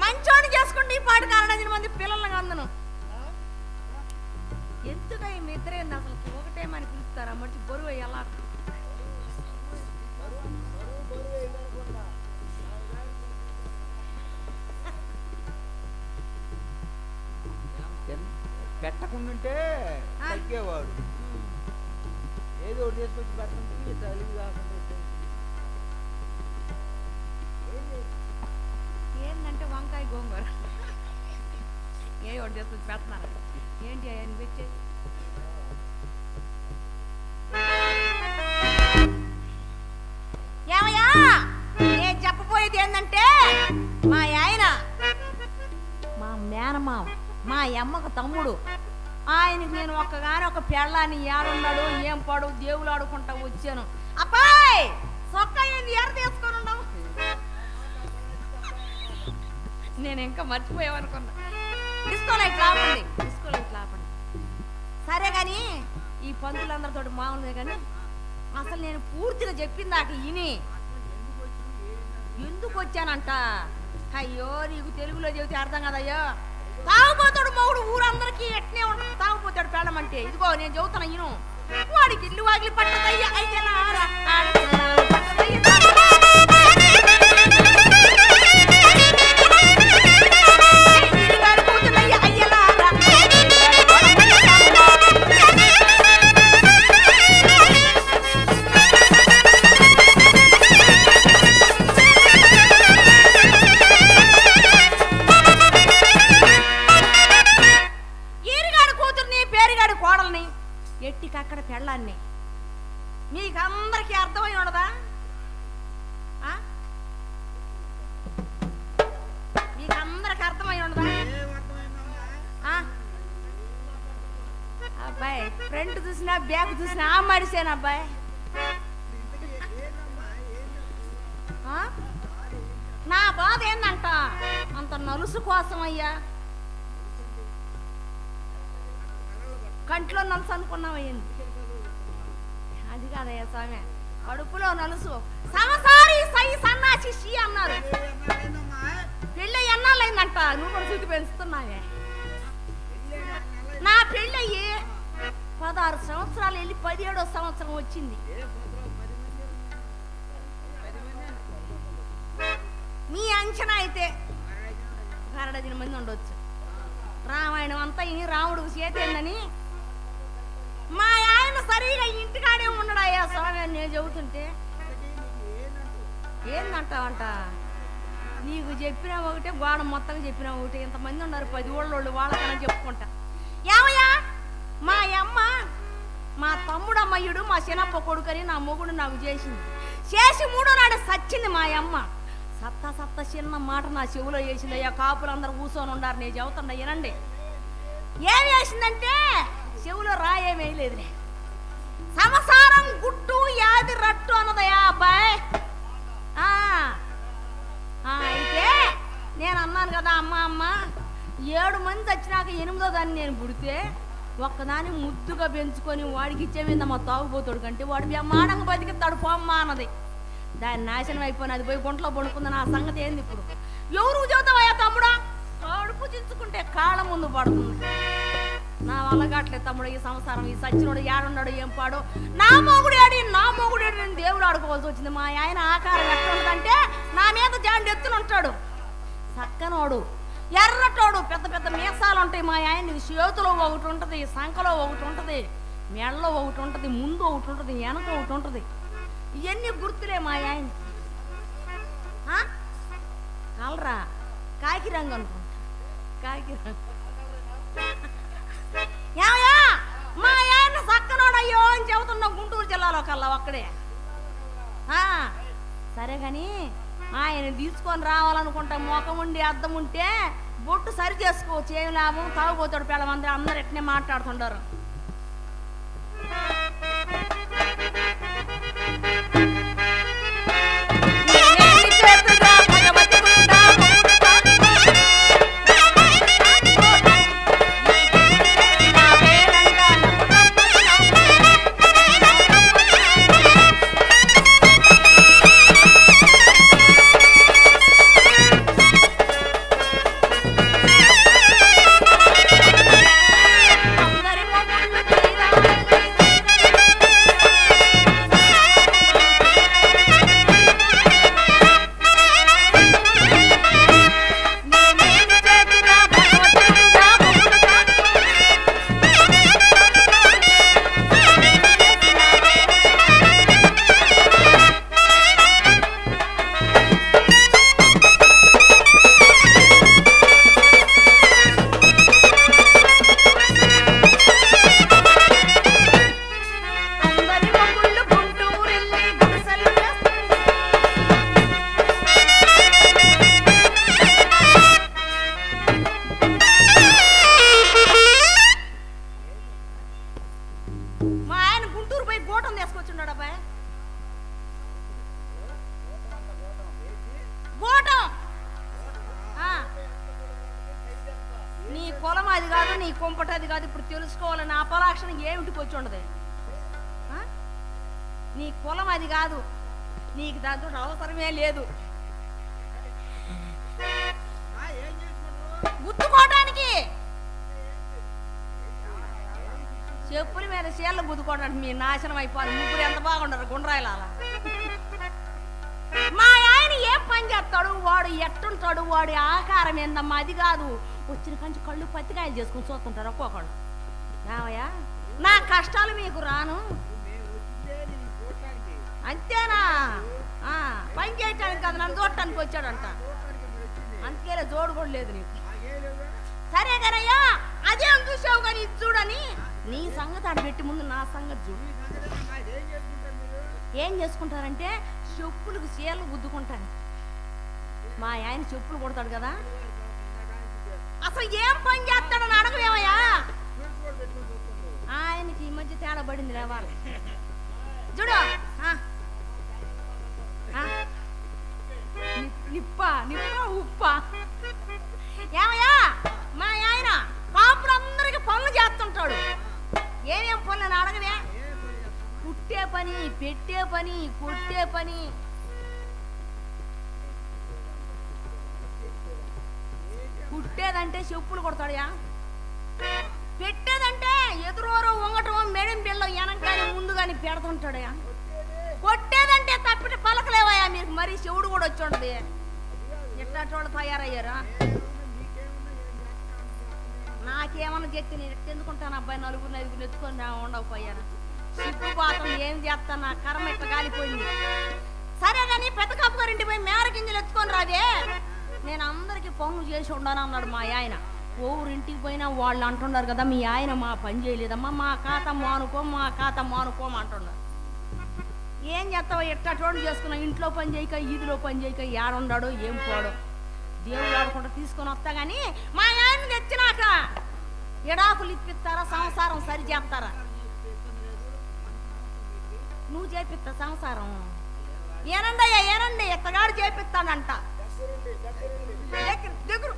[SPEAKER 4] మంచోని చేసుకుంటే ఈ పాటు 4 మంది పిల్లలను అందను ఎందుకు మీ ఇద్దరే అసలు ఒకటే మన పిలుస్తారా? మంచి బరువు ఎలా
[SPEAKER 5] పెట్టకుండాంటే తగ్గేవాడు. ఏదో ఒకటి చేసుకొచ్చి పెట్టండి చలివి కాకుండా.
[SPEAKER 4] ఏంటంటే వంకాయ గోంగూర ఏ ఒకటి చేసుకొచ్చి పెడుతున్నారు ఏంటి ఆయన పెట్టి? ఏమయ్యా నేను చెప్పబోయేది ఏంటంటే మా ఆయన మా మేనమామ మా అమ్మకు తమ్ముడు, ఆయనకి నేను ఒక పెళ్ళాన్ని ఏడున్నాడు ఏం పాడు దేవులు ఆడుకుంటా వచ్చాను. అబ్బాయి సొక్క ఏంది ఎర తీసుకొని ఉన్నావు? నేను ఇంకా మర్చిపోయావనుకున్నా. తీసుకోలేదు లాపండి. సరే కానీ ఈ పంతులందరితో మామూలుగా కానీ అసలు నేను పూర్తిగా చెప్పింది నాకు ఇని ఎందుకు వచ్చానంట. అయ్యో నీకు తెలుగులో చెబితే అర్థం కదయ్యో. తాగుపోతాడు మొగుడు ఊరందరికీ ఎట్నే ఉంటుంది. తాగుపోతాడు పెళ్ళమంటే ఇదిగో నేను చెబుతాను ఇను. వాడికి ఇల్లు వాగిలి పట్టదయ్యా అయ్యలారా ఎట్టికక్కడ పెళ్ళాన్ని మీకు అందరికీ అర్థమై ఉండదా? మీకు అందరికి అర్థమై ఉండదా? అబ్బాయి ఫ్రంట్ చూసినా బ్యాక్ చూసినా ఆ మడిసేనా అబ్బాయి? నా బాధ ఏందంట అంత నలుసు కోసం అయ్యా. కంట్లో నలుసు అనుకున్నావయ్యింది అది కాదయ్యా స్వామి. కడుపులో నలుసు సమసారి సై సన్నాసి షీ అన్నారు. పెళ్ళి ఎన్నాళ్ళైందంట నువ్వు కూడా చూసి పెంచుతున్నావే. నా పెళ్ళయ్యి 16 సంవత్సరాలు వెళ్ళి 17వ సంవత్సరం వచ్చింది. మీ అంచనా అయితే 12 మంది ఉండొచ్చు. రామాయణం అంతా ఇని రాముడికి చేతేందని మా ఆయన సరిగా ఇంటికాడే ఉన్నాడయ్యా స్వామి అని నేను చెబుతుంటే ఏందంటావంట. నీకు చెప్పినా ఒకటే గోడ మొత్తం చెప్పినా ఒకటే. ఇంతమంది ఉన్నారు 10 ఊళ్ళోళ్ళు వాళ్ళకన్నా చెప్పుకుంటా. ఏమయ్యా మా అమ్మ మా తమ్ముడు అమ్మయ్యుడు మా చిన్నప్ప కొడుకని నా మొగుడు నాకు చేసింది. చేసి 3వ నాడు సచ్చింది మా అమ్మ. సత్త చిన్న మాట నా చెవులో వేసింది. అయ్యా కాపులందరూ కూర్చొని ఉన్నారు నేను చెబుతుండ వినండి. ఏం వేసిందంటే చెవులో రాయేం వేయలేదులే. సంసారం గుట్టు యాది రట్టు అన్నదయా అబ్బాయి. అయితే నేను అన్నాను కదా అమ్మ 7 మంది వచ్చినాక 8వ దాన్ని నేను పుడితే ఒక్కదాని ముద్దుగా పెంచుకొని వాడికి ఇచ్చేవింద మా తాగుపోతాడు కంటే వాడు మాడంగా బతికిస్తాడు పోమ్మా అన్నది. దాని నాశనం అయిపోయిన అది పోయి గుంటలో పడుకుందని ఆ సంగతి ఏంది ఇప్పుడు? ఎవరు చదువుతావయ్యా తమ్ముడా? కడుపు చించుకుంటే కాళ్ళ ముందు పడుతుంది. నా వల్ల కావట్లేదు తమ్ముడు ఈ సంసారం. ఈ సచ్చినోడు ఏడున్నాడు ఏం పాడు, నా మొగుడు నేను దేవుడు ఆడుకోవాల్సి వచ్చింది. మా ఆయన ఆకారం ఎట్లా ఉండదంటే నా మీద జాండి ఎత్తున ఉంటాడు. చక్కనోడు ఎర్రటోడు, పెద్ద పెద్ద మీసాలు ఉంటాయి మా ఆయన. చేతిలో ఒకటి ఉంటుంది, సంఖలో ఒకటి ఉంటుంది, మెడలో ఒకటి ఉంటుంది, ముందు ఒకటి ఉంటుంది, వెనక ఒకటి ఉంటుంది. ఇవన్నీ గుర్తులే మా ఆయన. కలరా కాకి రంగు అనుకుంటా, కాకి రంగు. ఏమయ్యా మా ఆయన చక్కనోడు అయ్యో అని చెబుతున్నా గుంటూరు జిల్లాలో కల్లా ఒక్కడే. సరే కానీ ఆయన తీసుకొని రావాలనుకుంటా. మొఖం ఉండి అద్దం ఉంటే బొట్టు సరి చేసుకోవచ్చు, ఏం లాభం? తాగుపోతాడు పిల్లమందరూ అందరు ఎట్నే మాట్లాడుతుంటారు. కుంపటది కాదు. ఇప్పుడు తెలుసుకోవాలి నా అపలాక్షణం ఏమిటికి వచ్చి ఉండదు. నీ కులం అది కాదు, నీకు దాంతో అవసరమే లేదు. గుద్దుకోవడానికి చెప్పుల మీద చీరలు గుద్దుకోవడానికి మీ నాశనం అయిపోవాలి. ముగ్గురు ఎంత బాగుండరు గుండ్రాయిల. మా ఆయన ఏం పని చేస్తాడు, వాడు ఎట్టుంటాడు, వాడి ఆకారం ఏందమ్మా అది కాదు. వచ్చిన కంచి కళ్ళు పత్తికాయలు చేసుకుని చూస్తుంటారు ఒక్కొక్కడు. ఏమయ్యా నా కష్టాలు మీకు రాను అంతేనా? పని చేయటానికి కాదు, నన్ను చూడటానికి వచ్చాడంట. అందుకేలే జోడు కూడా లేదు నీకు. సరే కదయ్యా అదేం చూసావు కానీ ఇది చూడని నీ సంగతి ఆడ పెట్టి ముందు నా సంగతి చూడు. ఏం చేసుకుంటారంటే చెప్పులకు చీరలు గుద్దుకుంటాను. మా ఆయన చెప్పులు కొడతాడు కదా, అసలు ఏం పని చేస్తాడని అడగలేమయ్యా. ఆయనకి ఈ మధ్య తేడా పడింది లేవాలి చూడు. నిప్ప నిప్ప ఉప్ప. ఏమయ్యా మా ఆయన కాపుడు అందరికి పనులు చేస్తుంటాడు. ఏమేం పనులు అని అడగవే. కుట్టే పని, పెట్టే పని, కొట్టే పని. కుట్టేదంటే చెప్పులు కొడతాడుయా, పెట్టేదంటే ఎదురోరో వంగటం మెడం బిళ్ళ వెనకాని ముందు కానీ పెడుతుంటాడుయా. కొట్టేదంటే తప్పిటి పలకలేవయ్యా మీకు. మరి చెవుడు కూడా వచ్చి ఉండదు. ఎట్లాంటి తయారయ్యారా? నాకేమన్నా చెప్తే నేను ఎట్టెందుకుంటాను అబ్బాయి? నలుగురు ఐదుగురు ఎత్తుకొని ఉండకపోయాను. సిగ్గుపాతం ఏం చేస్తాను, నా కర్మ ఎట్లా కాలిపోయింది. సరే కానీ పెద్ద కప్పు గారింటి పోయి మేర గింజలు ఎత్తుకొని రాదే. నేను అందరికి పనులు చేసి ఉండాను అన్నాడు మా ఆయన. ఊరింటికి పోయినా వాళ్ళు అంటున్నారు కదా మీ ఆయన మా పని చేయలేదమ్మా, మా ఖాతా మానుకోం, మా ఖాతా మానుకోం అంటున్నారు. ఏం చేస్తావో ఎట్టా చోటు చేసుకున్నా. ఇంట్లో పని చేయక, ఈదిలో పని చేయక ఏడుండాడో ఏం పోడో దేవుడు ఆడుకుంటూ తీసుకొని వస్తా. కానీ మా ఆయన తెచ్చినాక ఎడాకులు ఇప్పిస్తారా, సంసారం సరి చేస్తారా? నువ్వు చేపిస్తా సంసారం? ఏనండి అయ్యా ఏనండి, ఎత్తగాడు చేపిస్తాడంట. దగ్గర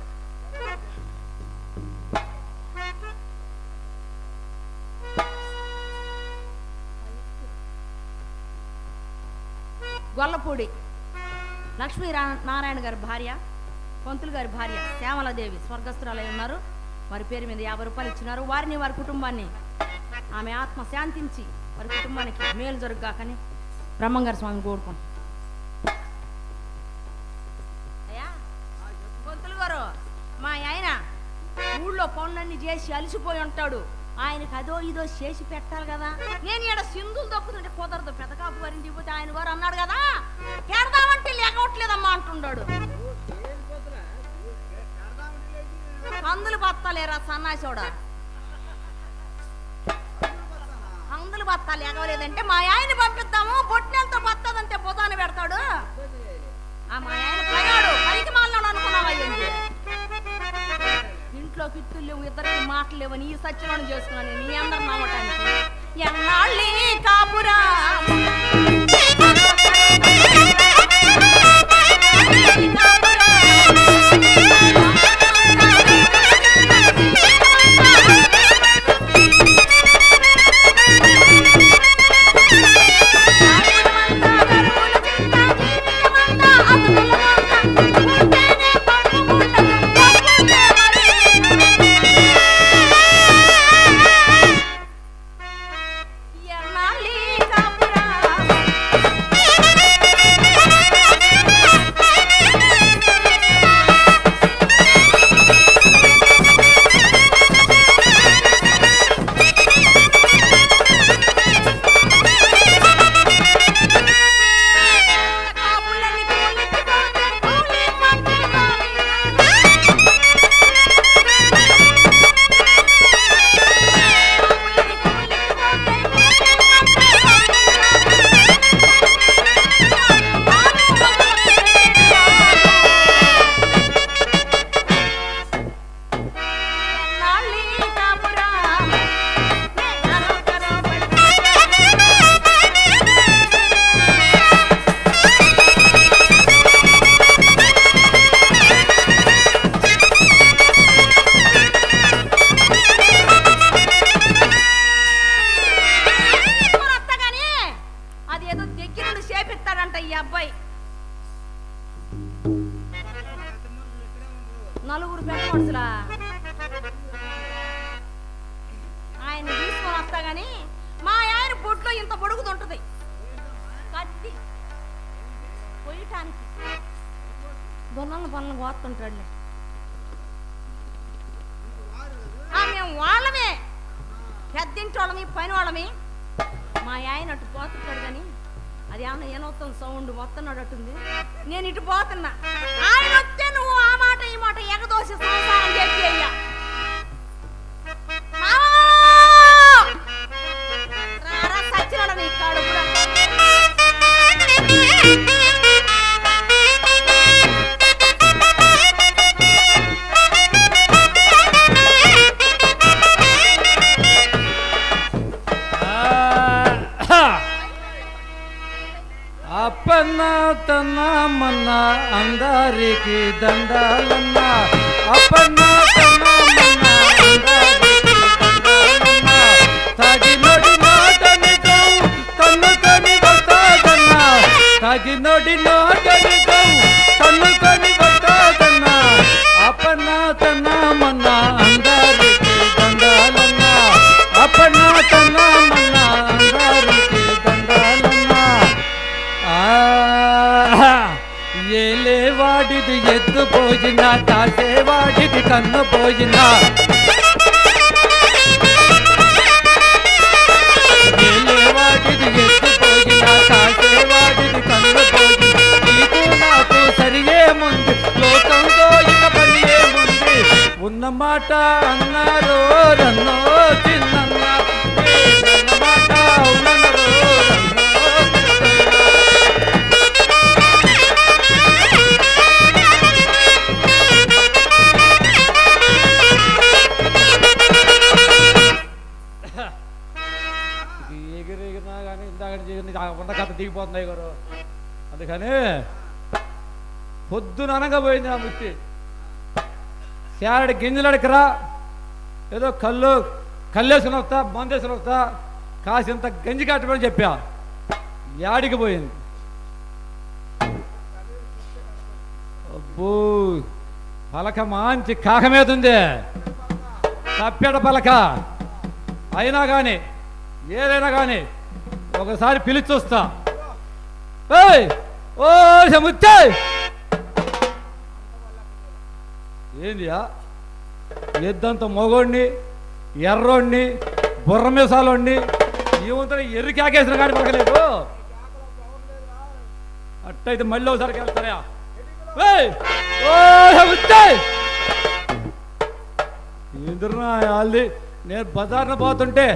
[SPEAKER 4] గొల్లపూడి లక్ష్మీ నారాయణ గారి భార్య, పంతులు గారి భార్య శ్యామలాదేవి స్వర్గస్థురాలై ఉన్నారు. వారి పేరు మీద 50 రూపాయలు ఇచ్చినారు. వారిని వారి కుటుంబాన్ని ఆమె ఆత్మ శాంతించి వారి కుటుంబానికి మేలు జరుగుగాకని బ్రహ్మంగారి స్వామి కోరుకుంటాం. అయ్యా పంతులు గారు, మా ఆయన ఊళ్ళో పనులన్నీ చేసి అలసిపోయి ఉంటాడు. ఆయనకు అదో ఇదో చేసి పెట్టాలి కదా. నేను ఇక్కడ సింధులు దొక్కుతుంటే కుదరదు. పెదకాపు వారింటి పోతే ఆయన వారు అన్నాడు కదా, పెడదామంటే లేకవట్లేదమ్మా అంటున్నాడు. అందులు బత్తాలేరా సన్నాసోడా, అందులు బత్తాలు ఎగవలేదంటే మా ఆయన పంపిద్దాము. బొట్టినెలతో బత్తదంటే బుధాన్ని పెడతాడు. మా ఆయన పయాడు పైకి మాలను అనుకున్నావా? ఇంట్లో కిట్టులు లేవు, ఇద్దరికి మాటలు లేవని ఈ సత్యనాన్ని చేసుకున్నాను. నీ అందరు నమ్మటానికి ఎన్నాళ్ళీ కాపురా నలుగురు పెద్ద మనుషులా ఆయన తీసుకొని వస్తా గాని మా ఆయన బొడ్లో ఇంత పొడుగుతుంటది కత్తి పోయటానికి దొన్నల పనులు కోస్తుంటాడులే. మేము వాళ్ళమే, పెద్దింటి వాళ్ళమి, పని వాళ్ళమి. మా ఆయన అటు పోతుంటాడు కానీ అది ఏమన్నా ఏనవుతుంది సౌండ్ వస్తున్నాడట్టుంది. నేను ఇటు పోతున్నా, ఆయన వస్తే నువ్వు ఆ మాట ఈ మాట ఎగదోసి సంసారం చెప్పి అయ్యా సచ్చినాడు నీ కాడు కూడా.
[SPEAKER 1] అప్పన్నా తన్నా మన్నా అందరికి దండాలన్నా, అప్పన్నా తన్నా మన్నా అందరికి దండాలన్నా, తగినొడి నోట నిజం తన్నుకొని వస్తాదన్నా, తగినొడి నోట నిజం తన్నుకొని వస్తాదన్నా, అప్పన్నా తన్నా మన్నా అందరికి దండాలన్నా, అప్పన్నా తన్నా మన్నా అందరికి దండాలన్నా. ఏలేవాడిది ఎద్దు పోయినా, కాసేవాడిది కన్ను పోయినా, ఏలేవాడిది ఎద్దు పోయినా, కాసేవాడిది కన్ను పోయినా, నీకు నాకు సరియే ముందు లోకంతో ఇక పని ఏముంది, ఉన్నమాట అన్నారు రన్నో చిన్నన్నా, ఉన్నమాట ఉన్నరు ఉన్న కథ దిగిపోతున్నాయి గారు. అందుకని పొద్దున అనగపోయింది నా ముట్టి, శారడి గింజలడికరా, ఏదో కల్లేసుకుని వస్తా, మందేసుకుని వస్తా, కాసింత గంజి కట్టమని చెప్పా. యాడికి పోయింది అబ్బో పలక మంచి కాక మీద ఉంది, తప్పెట పలక. అయినా కానీ ఏదైనా కానీ ఒకసారి పిలిచి చూస్తా. ఏయ్ ఓ సముచ్చే ఏందియా? ఎద్దంత మొగోడిని, ఎర్రోడిని, బుర్ర మీసాలోడిని ఏమంతా ఎర్రి కాకేసిన కానీ పలకలేదు. అట్టయితే మళ్ళీ ఒకసారికి వెళ్తారా? ఎదురునా వాళ్ళది. నేను బజార్న పోతుంటే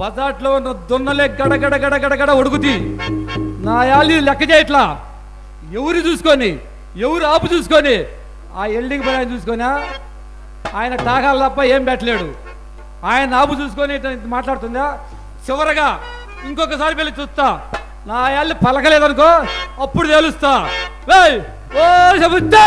[SPEAKER 1] బజార్లో ఉన్న దున్నలే గడగడ గడగడ గడ ఉడుకుతి. నా యాళ్ళు లెక్క చేయట్లా. ఎవరు చూసుకొని, ఎవరు ఆపు చూసుకొని, ఆ ఎల్డింగ్ పని ఆయన చూసుకొనా? ఆయన టాకాలు తప్ప ఏం పెట్టలేడు. ఆయన ఆపు చూసుకొని మాట్లాడుతుందా? చివరగా ఇంకొకసారి వెళ్ళి చూస్తా. నా యాళ్ళు పలకలేదనుకో అప్పుడు తెలుస్తా. ఓ చెబుతా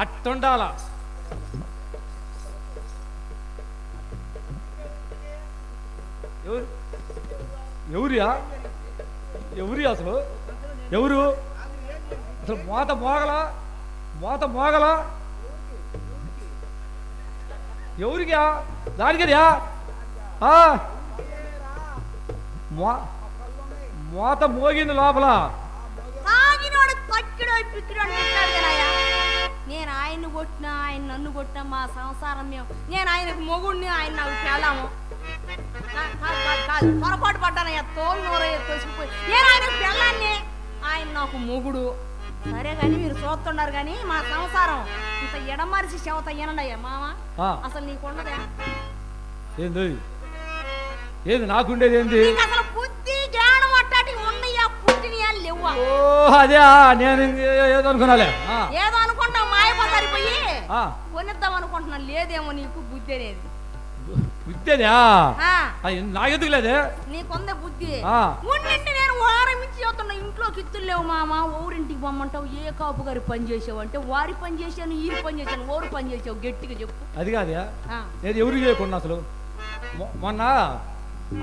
[SPEAKER 1] అట్టుండాల. ఎవరియా? ఎవరి అసలు ఎవరు? అసలు మోత మోగలా ఎవరికా? దానికరియా? మోత మోగింది లోపల.
[SPEAKER 4] నేను ఆయన్ని కొట్టినా, ఆయన నన్ను కొట్టినా, మా సంసారం నేను ఆయనకు మొగుడిని, ఆయన నాకు పెళ్ళాము. పొరపాటు పడ్డానయ్యా, తోలు నోరయ్య తోసిపోయి. నేను ఆయనకు పెళ్ళాన్ని, ఆయన నాకు మొగుడు. సరే కానీ మీరు చూస్తున్నారు కానీ మా సంసారం ఇంత ఎడమరిచి చెవత ఏనండయ్యా మామ. అసలు నీకుండదా?
[SPEAKER 1] ఏంది ఏంది నాకుండేది? ఏంది
[SPEAKER 4] అసలు బుద్ధి జ్ఞానం అట్టాటి ఉన్నాయా? పుట్టిన లేవా?
[SPEAKER 1] ఓ అదే నేను ఏదో అనుకున్నాలే.
[SPEAKER 4] ఏదో అనుకుంటాం, మాయపోతారిపోయి కొనిద్దాం అనుకుంటున్నాను. లేదేమో నీకు బుద్ధి అనేది.
[SPEAKER 1] బుద్ధేనా? నాకెందుకు లేదే?
[SPEAKER 4] నీకుందే బుద్ధి. ఉన్నింటి నేను వారం నుంచి చదువుతున్నా. ఇంట్లో కిత్తులు లేవు మామ. ఊరింటికి పొమ్మంటావు. ఏ కాపు గారి పని చేసావు అంటే వారి పని చేశాను, ఈ పని చేశాను. ఓరు పని చేసావు గట్టిగా చెప్పు.
[SPEAKER 1] అది కాదే, నేను ఎవరికి చేయకుండా అసలు. మొన్న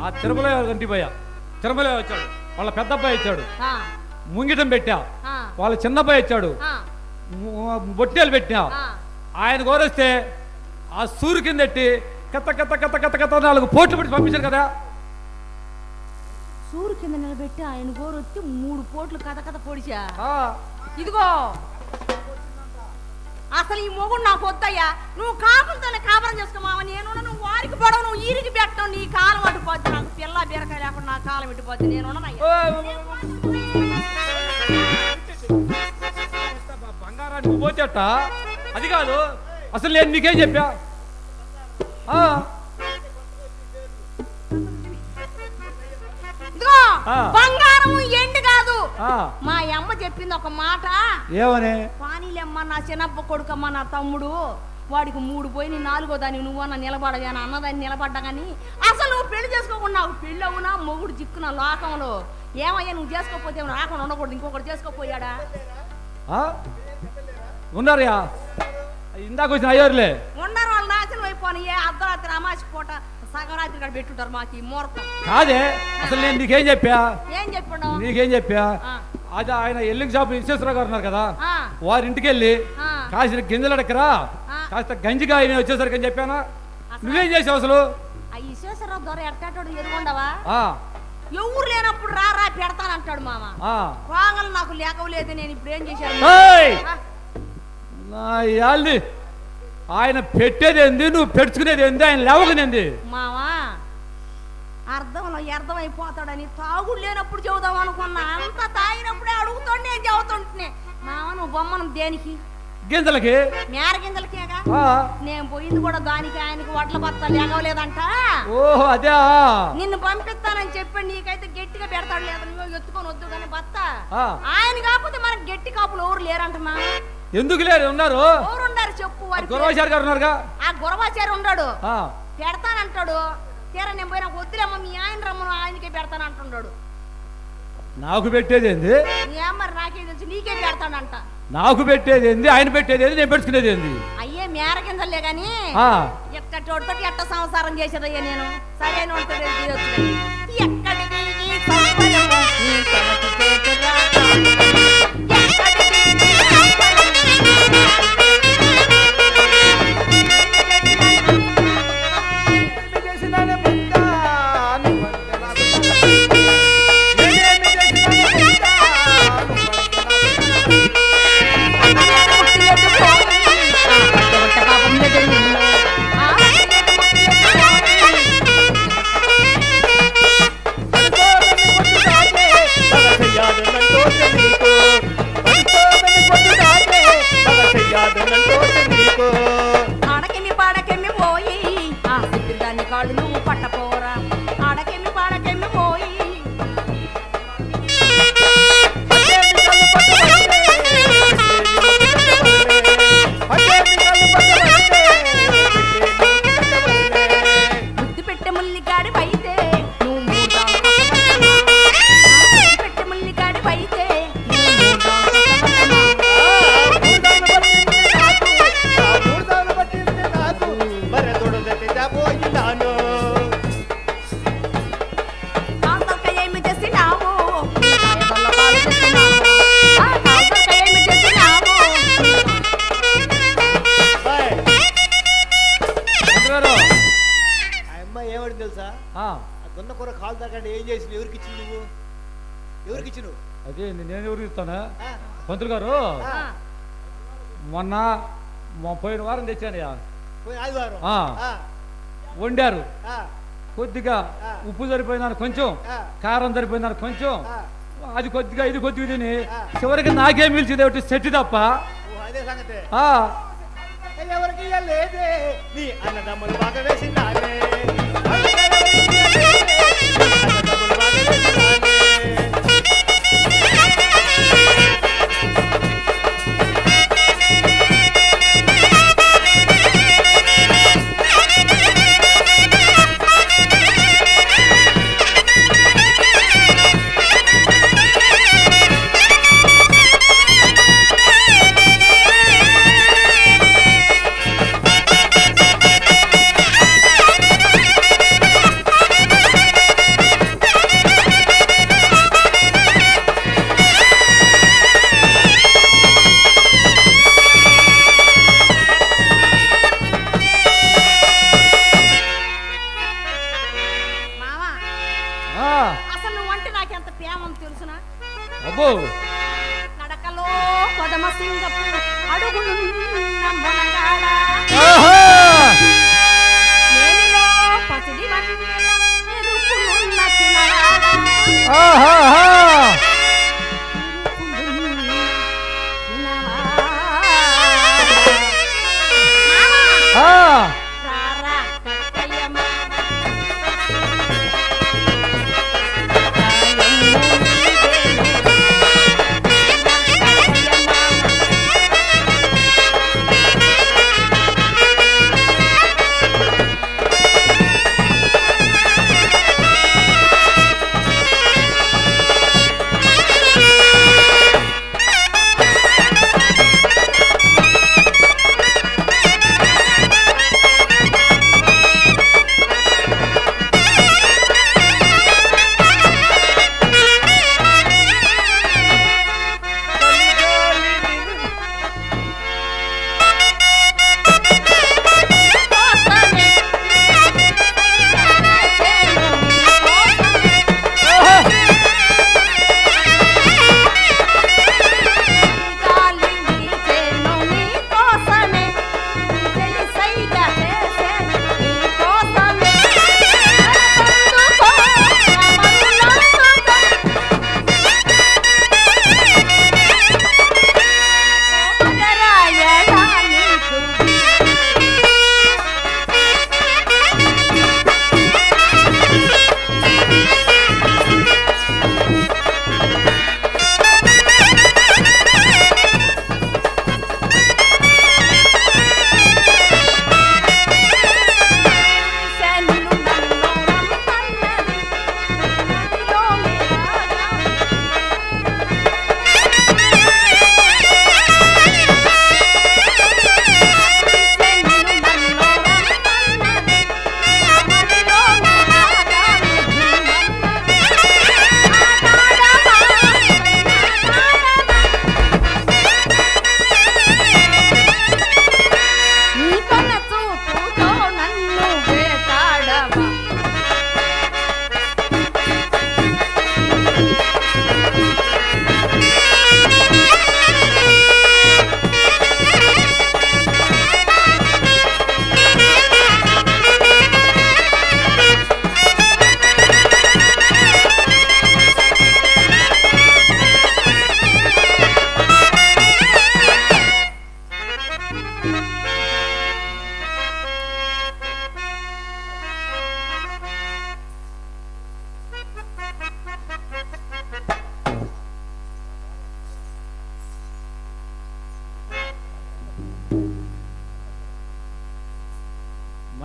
[SPEAKER 1] ఆ తిరుమల ఇంటికి పోయా. తిరుమల వచ్చాడు, వాళ్ళ పెద్ద అబ్బాయి వచ్చాడు, ముంగిటం పెట్టా. వాళ్ళ చిన్నబ్బాయి వచ్చాడు, బొట్టేలు పెట్టా. ఆయన కోరేస్తే ఆ సూరు కిందెట్టి కత్త కత్త కత్త కత్త కత్త 4 పోట్లు పెట్టి పంపించారు కదా.
[SPEAKER 4] సూరు కింద నిలబెట్టి ఆయన గోరొత్తి 3 పోట్లు కథ కథ పొడిచా. ఇదిగో అసలు ఈ మొగుడు నాకు వద్దయ్యా. నువ్వు కాపులతోనే కాపురం చేసుకోమావా. నేను నువ్వు వారికి పడవు, నువ్వు ఈరికి పెట్టవు. నీ కాలం అటుపోద్ది. నాకు పిల్ల బీరకాయ లేకుండా నా కాలం ఇటుపోద్ది. నేను
[SPEAKER 1] బంగారానికి పోతేట అది కాదు. అసలు నేను నీకేం చెప్పా?
[SPEAKER 4] బంగారం ఎండు కాదు. మా అమ్మ చెప్పింది ఒక మాట.
[SPEAKER 1] ఏమని?
[SPEAKER 4] పానీలమ్మ నా చిన్నప్ప కొడుకమ్మ, నా తమ్ముడు వాడికి 3 పోయి 4వ దాన్ని నువ్వన్నా నిలబడగా అన్నదాన్ని నిలబడ్డా. కానీ అసలు నువ్వు పెళ్లి చేసుకోకుండా పెళ్ళి అవునా మొగుడు చిక్కున లోకంలో. ఏమయ్యా నువ్వు చేసుకోకపోతే రాకుండా ఉండకూడదు. ఇంకొకటి చేసుకోపోయాడా?
[SPEAKER 1] ఉన్నారయ్యా, ఇందాక వచ్చిన అయ్యోరులే
[SPEAKER 4] ఉన్నారు. వాళ్ళు నాశనం అయిపోయి ఏ అర్ధరాత్రి అమాసి పూట సగం రాత్రి ఇక్కడ పెట్టుంటారు. మాకు ఈ ముహూర్తం
[SPEAKER 1] కాదే. అసలు నేను నీకేం చెప్పా?
[SPEAKER 4] ఏం చెప్పాడు?
[SPEAKER 1] నీకేం చెప్పా? అది ఆయన ఎల్లింగ్ షాప్ విశ్వేశ్వరరావు గారు ఉన్నారు కదా, వారి ఇంటికి వెళ్ళి కాసిన గింజలు అడక్కరా, కాస్త గంజికాయ వచ్చేసరికి అని చెప్పానా? నువ్వేం చేసావు అసలు?
[SPEAKER 4] ఆ విశ్వేశ్వరరావు ద్వారా ఎట్టాడు ఎరుగుండవా? ఎవరు లేనప్పుడు రా పెడతానంటాడు మామ. వాంగలు నాకు లేకలేదు. నేను ఇప్పుడు ఏం చేశాను?
[SPEAKER 1] ఆయన పెట్టేది ఏంది, నువ్వు పెట్టుకునేది ఏంది? ఆయన లేవకనేది
[SPEAKER 4] మావా. అర్థంలో అర్థమైపోతాడని తాగుడు లేనప్పుడు చెబుదాం అనుకున్నా. అంత తాగినప్పుడే అడుగుతాడు. నేను చెబుతుంటే మామ నువ్వు బొమ్మను దేనికి?
[SPEAKER 1] గింజలకి,
[SPEAKER 4] మేర గింజలకేగా. నేను పోయింది కూడా దానికి. ఆయనకి వడ్ల బత్త లేగవలేదంట.
[SPEAKER 1] ఓహో అదే.
[SPEAKER 4] నిన్ను పంపిస్తానని చెప్పాడు. నీకైతే గట్టిగా పెడతాడు. లేదా నువ్వు ఎత్తుకొని వద్దు కానీ బత్త. ఆయన కాకపోతే మనకి గట్టి కాపులు ఎవరు లేరంటున్నా.
[SPEAKER 1] ఎందుకు లేరు? ఉన్నారు.
[SPEAKER 4] ఎవరు ఉన్నారు చెప్పు?
[SPEAKER 1] గురవాచారి గారు ఉన్నారుగా.
[SPEAKER 4] ఆ గురవాచారి ఉన్నాడు, పెడతానంటాడు. తీరా నేను పోయినా వద్దులేమ్మ మీ ఆయన రమ్మను, ఆయనకే పెడతానంటున్నాడు.
[SPEAKER 1] నాకు పెట్టేది ఏంది?
[SPEAKER 4] మరి నాకే తెలుసు. నీకే పెడతాడంట.
[SPEAKER 1] నాకు పెట్టేది ఏంది, ఆయన పెట్టేది ఏంది, నేను పెట్టుకునేది ఏంది?
[SPEAKER 4] అయ్యే మేర కిందలే గాని చోటుతో ఎట్ట సంసారం చేసేదయ్యా నేను సరైన ఎక్కడికి ఈ సంపదము, ఈ తమకి చేతురా. ఎక్కడికి ఈ సంపదము,
[SPEAKER 5] చేసినాను బిడ్డ, నువ్వంటే నాకు
[SPEAKER 4] ఆడకెమ్మి పాడకెమ్మి పోయి ఆ సిద్ధిదాన్ని కాళ్ళు నువ్వు పట్టపోరా. ఆడకెమ్మి పాడకెమ్మి పోయి ముద్దు పెట్టే ముల్లిగాడి పైతే నువ్వు మూడాం కొసవద్దమా. ముద్దు పెట్టే ముల్లిగాడి పైతే నువ్వు మూడాం కొసవద్దమా. కాంతలక ఏమి చేసినావు, నీ కాయదొల్ల పాలు తెచ్చినావు. ఆ కాంతలక ఏమి చేసినావు.
[SPEAKER 1] గారు
[SPEAKER 5] ఆ అమ్మాయి ఏమని తెలుసా? ఆ దొన్న కూర కాలు తాకండి ఏం చేసి ఎవరికి ఇచ్చింది నువ్వు? ఎవరికి ఇచ్చి నువ్వు?
[SPEAKER 1] అదే నేను ఎవరికి ఇస్తానా
[SPEAKER 5] ఆ,
[SPEAKER 1] పంతులు గారు
[SPEAKER 5] ఆ,
[SPEAKER 1] మొన్న పోయిన వారం తెచ్చానయ్యా.
[SPEAKER 5] పోయిన ఆదివారం.
[SPEAKER 1] ఆ.
[SPEAKER 5] ఆ,
[SPEAKER 1] వండారు
[SPEAKER 5] ఆ,
[SPEAKER 1] కొద్దిగా
[SPEAKER 5] ఆ.
[SPEAKER 1] ఉప్పు సరిపోయిందని కొంచెం,
[SPEAKER 5] ఆ.
[SPEAKER 1] కారం సరిపోయిందని కొంచెం,
[SPEAKER 5] ఆ.
[SPEAKER 1] అది కొద్దిగా ఇది కొద్దిగా తిని
[SPEAKER 5] ఆ.
[SPEAKER 1] చివరికి నాకేం మిలిచింది ఒకటి సెట్ తప్ప.
[SPEAKER 5] ఓ, అదే సంగతి.
[SPEAKER 1] ఆ
[SPEAKER 5] ఎవరికి ఇయ్యలేదే నీ అన్నదమ్ములు బాగా వేసినానే.
[SPEAKER 4] మావా
[SPEAKER 1] ఆ,
[SPEAKER 4] అసలు నువ్వంటే నాకెంత ప్రేమం తెలుసునా.
[SPEAKER 1] అబ్బో
[SPEAKER 4] నడకలో కొదమ సింగపు అడుగులున్న మొనగాడ,
[SPEAKER 1] ఆహా!
[SPEAKER 4] నేనిలో పసిడి వన్నెల ఎరుపులున్న చిన్నగాడ.
[SPEAKER 1] ఆహాహా! ఆ,
[SPEAKER 4] రారా కక్కయ్య మామ.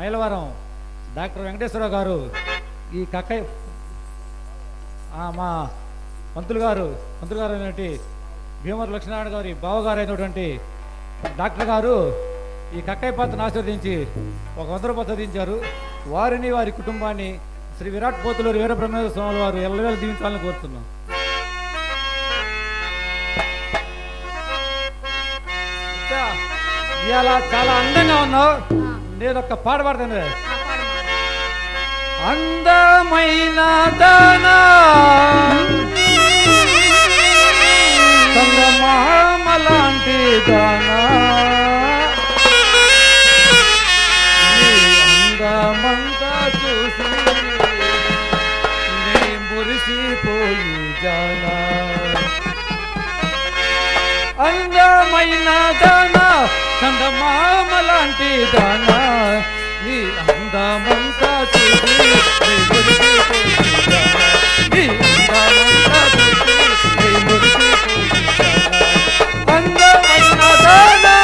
[SPEAKER 1] మైలవరం డాక్టర్ వెంకటేశ్వరరావు గారు ఈ కక్కయ్య మా మంత్రులు గారు అయినటువంటి భీమవరం లక్ష్మీనారాయణ గారి బావగారు అయినటువంటి డాక్టర్ గారు ఈ కక్కయ్య పాత్రను ఆశీర్వదించి ఒక 100 రూపాయలు చదివించారు. వారిని వారి కుటుంబాన్ని శ్రీ విరాట్ పోతులూరు వీరబ్రహ్మేంద్ర స్వామి వారు ఎల్లవేళ దీవించాలని కోరుతున్నాం. ఇవాళ చాలా అందంగా ఉన్నావు. నేను ఒక్క పాట పాడతాను. అందమైన దానా చందమామలాంటి దానా అందమంతా చూసి నే మురిసిపోయి జానా. అందమైన దానా చందమామలాంటి దానా నీ అందమంతా చూసి నే మురిసిపోయి జానా. నీ అందమంతా చూసి నే మురిసిపోయి జానా. అందమైన దానా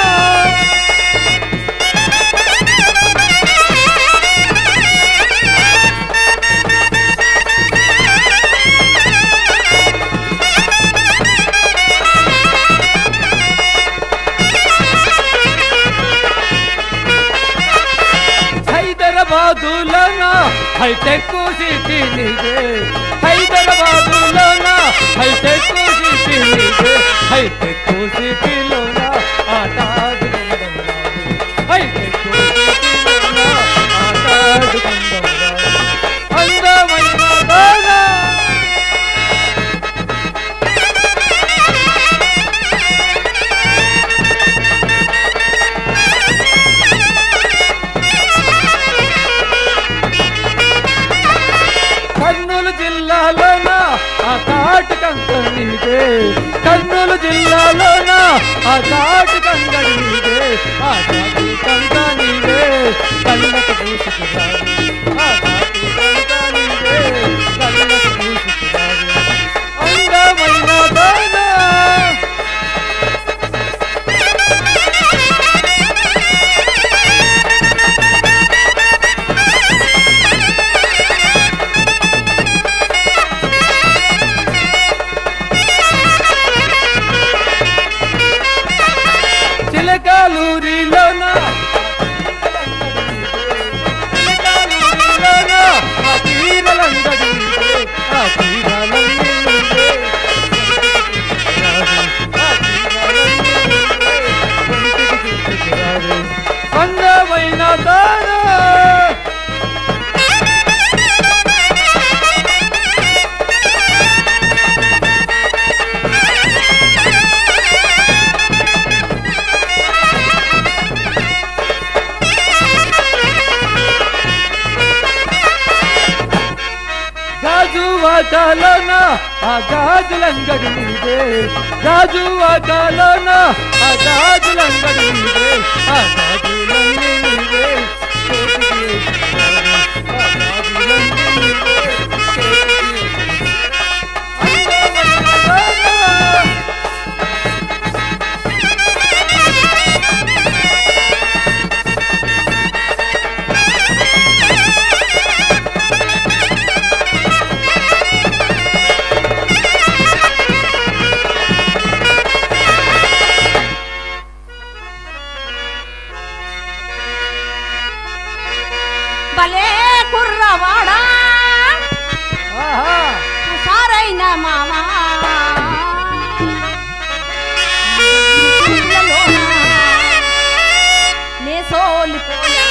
[SPEAKER 1] హైదరాబాదులోనా హైటెక్ సిటీ నీదే. హైదరాబాదులోనా హైటెక్ సిటీ నీదే. హైటెక్ సిటీలోనా ఆటాడుకుందాం రాదు. హైటెక్ సిటీలోనా ఆటాడుకుందాం రాదు. అందమైన దానా కర్నూలు జిల్లాలోన ఆ తాటి కంకణ నీదే. కర్నూలు జిల్లాలోన ఆ తాటి కంకణ నీదే. ఆ తాటి కంకణ నీదే కళ్ళకు పూసుకురాదు. ఆ తాటి కంకణ నీదే కళ్ళకు పూసుకురాదు. అందమైన దానా చిలకాలూరిలోన ఆ తీరలంగడి నీదే. ఆ తీరాలన్నీ నీదే. ఆ తీరాలన్నీ నీదే. ఒంటికి చూసుకురాదు. అందమైన దానా గాజువాకలోన ఆ గాజులంగడి నీదే. గాజువాకలోన ఆ గాజులంగడి నీదే. ఆ గాజులన్నీ నీదే. ఆ గాజులన్నీ నీదే. అందమైన దానా
[SPEAKER 4] భలే కుర్రవాడా హుషారైన మామా నే సోలిపోయా.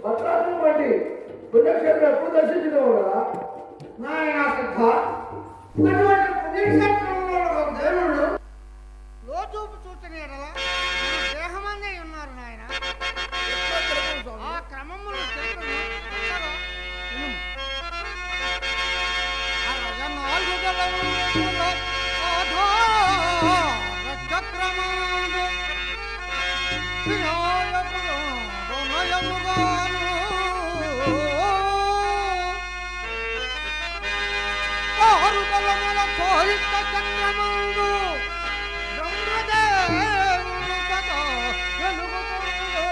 [SPEAKER 6] భద్రాచలం వంటి పుణ్యక్షేత్రం ఎప్పుడు దర్శించినావు కదా
[SPEAKER 7] నాయన సిద్ధ అటువంటి పుణ్యక్షేత్రంలో ఒక దేవుళ్ళు లోచూపు చూచిన ఎడల మన దేహమందే ఉన్నారు నాయన. ఆ క్రమములు తెలుపును చక్కగా వినుము. అరగనాలుగు దళముల ఆధార చక్రమాను వినాయకుడు రుణయముగాను ఆరుదలముల కోరిక చక్రమందు బ్రహ్మదేవుడు సదా వెలుగుతుందో.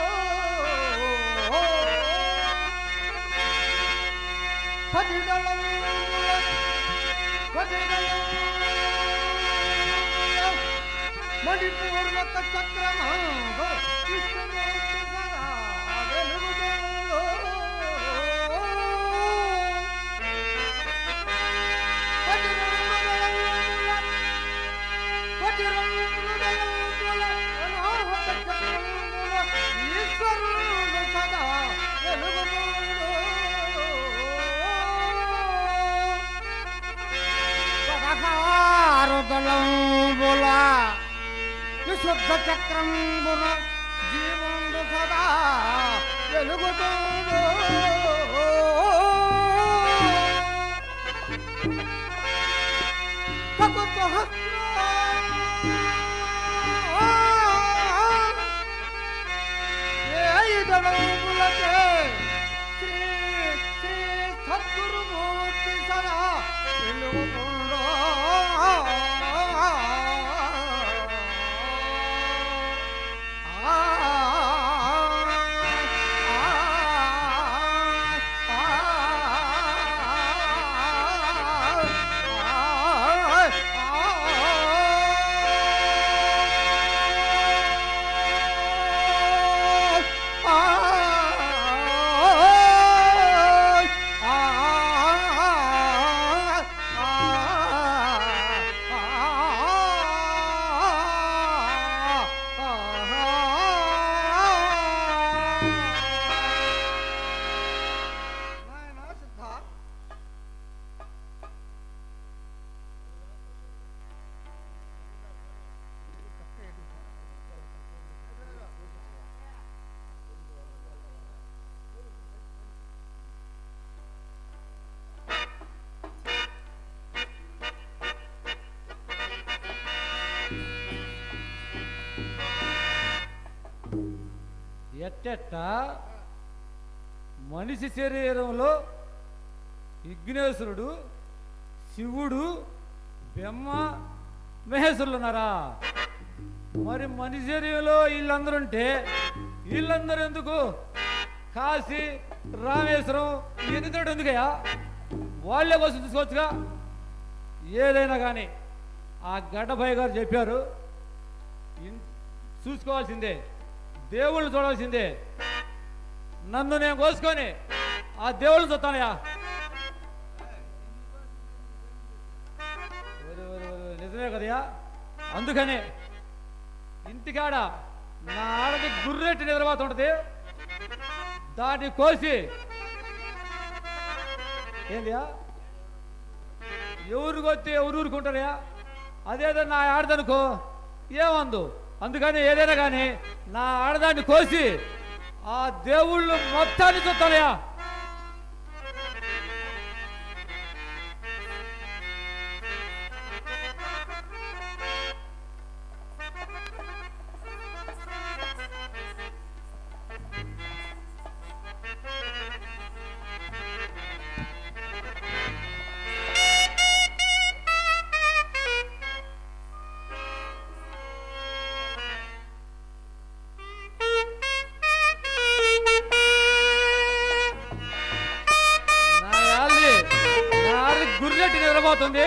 [SPEAKER 7] మణిపూర్వక చక్రమందు విష్ణుమూర్తి సదా వెలుగుతుందో. ఈశ్వరుడు సదా వెలుగుతుందో. పదహారుదళంబుల విశుద్ధ చక్రంబున జీవుండు సదా వెలుగుతుందో. శ్రీ శ్రీ సద్గురుమూర్తి సదా వెలుగుతుందో.
[SPEAKER 1] ఎట్టెట్ట మనిషి శరీరంలో విఘ్నేశ్వరుడు, శివుడు, బ్రహ్మ, మహేశ్వరులు ఉన్నారా? మరి మనిషి శరీరంలో వీళ్ళందరూ ఉంటే వీళ్ళందరూ ఎందుకు? కాశీ, రామేశ్వరం ఎందుకంటే ఎందుకయ్యా? వాళ్ళే కోసం తీసుకోవచ్చుగా. ఏదైనా కానీ ఆ గడ్డభయ్య గారు చెప్పారు, చూసుకోవాల్సిందే, దేవుళ్ళు చూడాల్సిందే. నన్ను నేను కోసుకొని ఆ దేవుళ్ళు చూస్తానయ్యా. నిజమే కదయ్యా. అందుకనే ఇంటికాడ నా ఆడది గుర్రెట్టి నిద్రపోతుంటది, దాన్ని కోసి ఏందియా ఎవరికి వస్తే ఎవరు ఊరుకుంటారయ్యా? అదేదో నా ఆడదనుకో ఏమందు. అందుకని ఏదైనా కానీ నా ఆడదాన్ని కోసి ఆ దేవుళ్ళు మొత్తాన్ని చూస్తానయ్యా. గుర్రెట్టి నిద్రపోతుంది,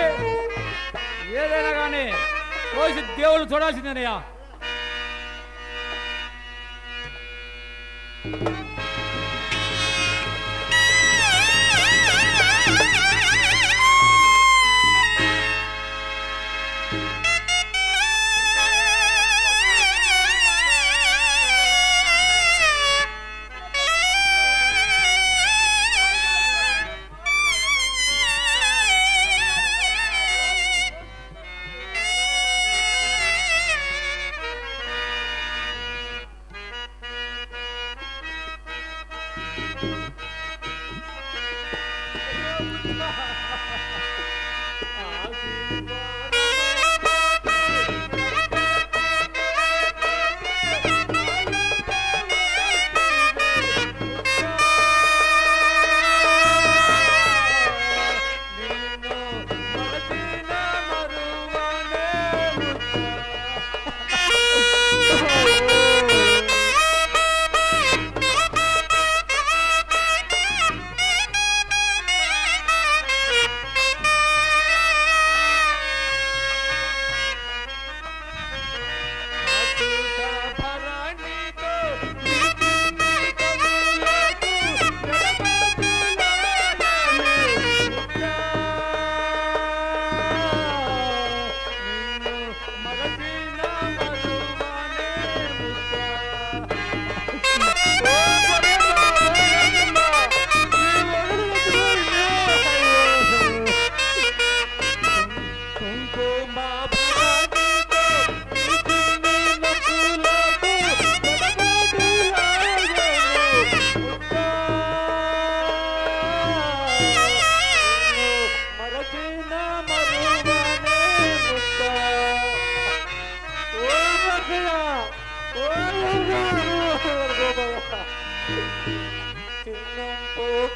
[SPEAKER 1] ఏదైనా కానీ కోసి దేవుళ్ళు చూడాల్సిందేనయ్యా.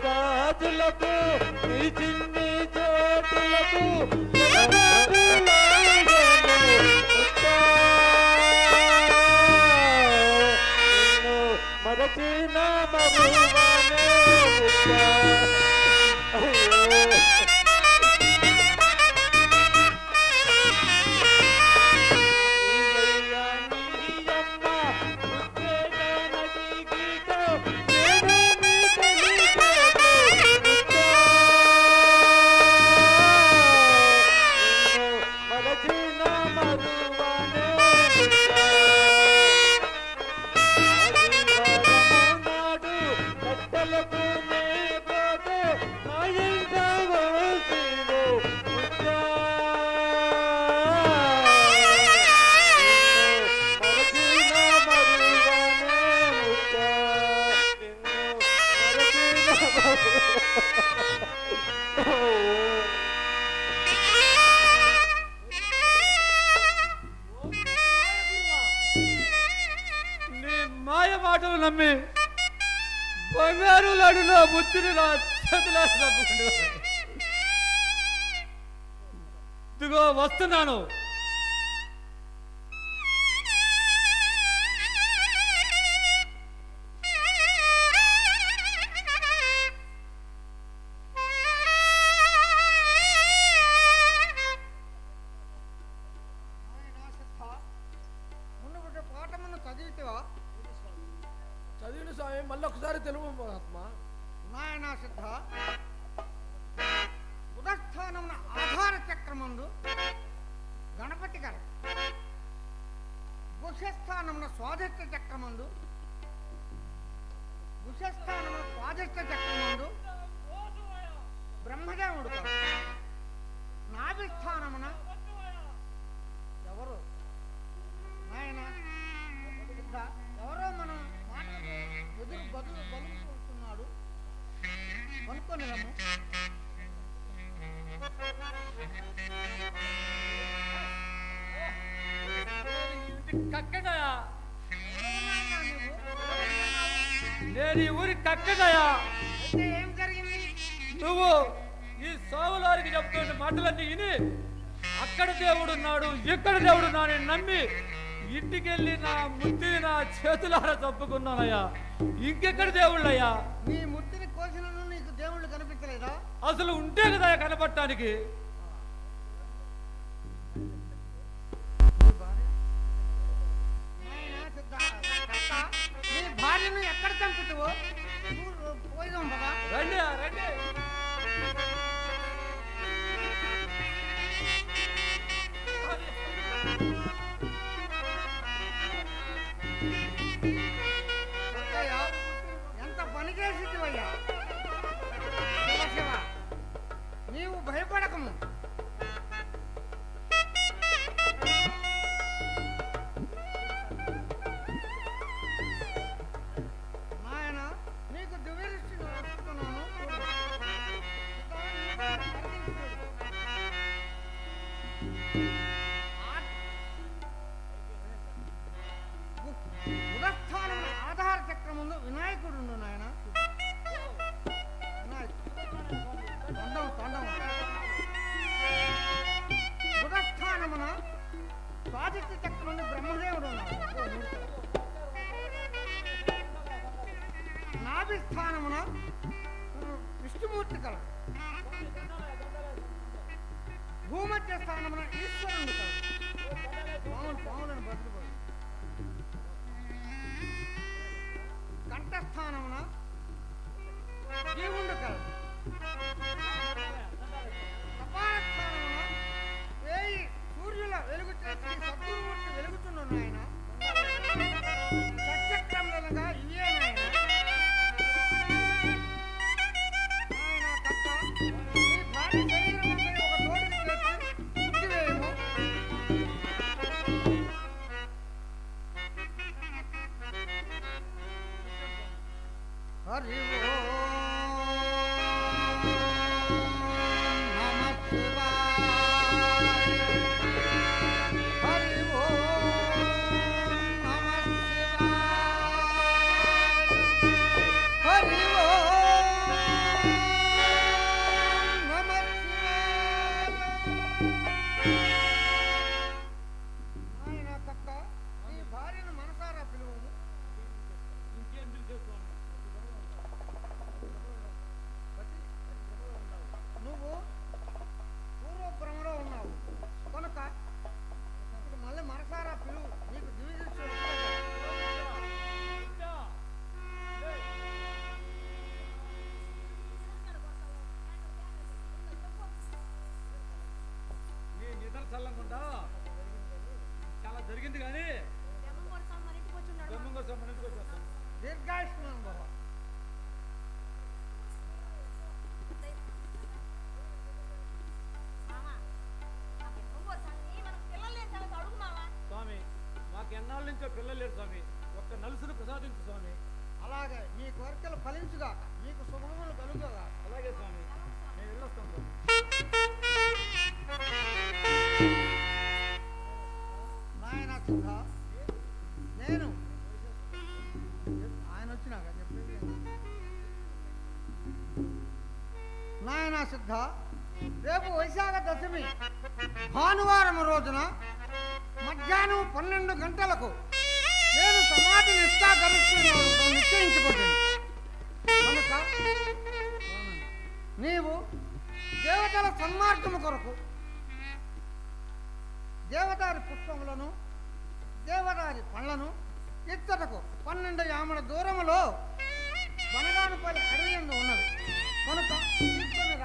[SPEAKER 7] గాజులకు నీ చిన్ని చోటులకు మరచిన మరువనే
[SPEAKER 1] మాటలు నమ్మి బంగారు లాడులో ముత్తుని నా చేతులా తప్పుకుంటూ ఇదిగో వస్తున్నాను.
[SPEAKER 6] చదివిన స్వామి మళ్ళీ ఒకసారి తెలుగు మహాత్మ.
[SPEAKER 7] నాయనా సిద్ధ ఉదస్థానమున ఆధార చక్రమందు గణపతి గారు, గుషస్థానమున స్వాధిష్ట చక్రమందు బ్రహ్మదేవుడు గారు, నాభిస్థానమున ఎవరు నాయన సిద్ధ ఎవరో మనం మాటలు ఎదురు బలుకుతున్నాడు అనుకోలేము.
[SPEAKER 1] కక్కదయా, నేను ఈ ఊరి కక్కదయా.
[SPEAKER 7] ఏం జరిగింది?
[SPEAKER 1] నువ్వు ఈ సావులారికి చెప్తున్న మాటలన్నీ విని అక్కడ దేవుడున్నాడు ఇక్కడ దేవుడున్నాడు అని నమ్మి ఇంటికెళ్ళి నా ముద్దుని నా చేతులారా చంపుకున్నానయ్యా. ఇంకెక్కడ దేవుళ్ళయ్యా?
[SPEAKER 7] నీ ముద్దుని కోసినను నీకు దేవుళ్ళు కనిపించలేదా?
[SPEAKER 1] అసలు ఉంటే కదా కనపడటానికి.
[SPEAKER 7] నీ భార్యను ఎక్కడ చంపుతావో పోయిదాం బాబా.
[SPEAKER 1] రండి రండి.
[SPEAKER 7] ఎంత పని చేసివయ్యా శివ, నీవు భయపడకము. నాయన స్థానమున విష్ణుమూర్తి కలడు. భూమధ్య స్థానమున ఈశ్వరుడు కలడు. పాములను బతుకుపోయి కంఠస్థానమున జీవుండు కలడు. కపాల స్థానమున 1000 సూర్యుల వెలుగు చేసి సద్గురుమూర్తి వెలుగుతున్నాను ఆయన. సత్యక్రమలుగా ఇవే నాయన. ఆయన తప్ప నీ భార్య శరీరమంతా ఒక తోటికి చేసి ఉద్దివేయము. హరి ఓం నమః శివాయ. హరి ఓం నమః శివాయ. హరి ఓం నమః శివాయ. ఆయన తప్ప నీ భార్యను మనసారా పిలువము.
[SPEAKER 2] ఇంకేం పిలిచేస్తాను?
[SPEAKER 7] నువ్వు పూర్వభ్రమలో ఉన్నావు కనుక ఇప్పుడు మళ్ళీ మనసారా పిలువు. నీకు దివిజీసు
[SPEAKER 1] నీ నిద్ర చల్లకుండా చాలా జరిగింది కానీ దమ్మంగా మన ఇంటికి వచ్చేస్తాం.
[SPEAKER 7] దీర్ఘాయుష్మాన్ బాబా.
[SPEAKER 1] స్వామి మాకు ఎన్నాళ్ళ నుంచో పిల్లలు లేరు స్వామి. ఒక్క నలుసును ప్రసాదించు స్వామి.
[SPEAKER 7] అలాగే నీ కోరికలు ఫలించుగాక, నీకు శుభములు కలుగుగా.
[SPEAKER 1] అలాగే స్వామి, మేము వెళ్ళొస్తాం స్వామి.
[SPEAKER 7] నాయన సిద్ధ, నేను ఆయన వచ్చినాక చెప్పేది. నాయన సిద్ధ, రేపు వైశాఖ దశమి భానువారం రోజున మధ్యాహ్నం 12 గంటలకు నేను సమాధి నిశ్చయించుకుంటాను. కనుక నీవు దేవతల సన్మార్గము కొరకు దేవదారి పుష్పములను దేవదారి పళ్ళను ఎత్తటకు 12 యామల దూరములో బనగానుపల్లి అడవి ఉన్నది. కనుక తీసుకొని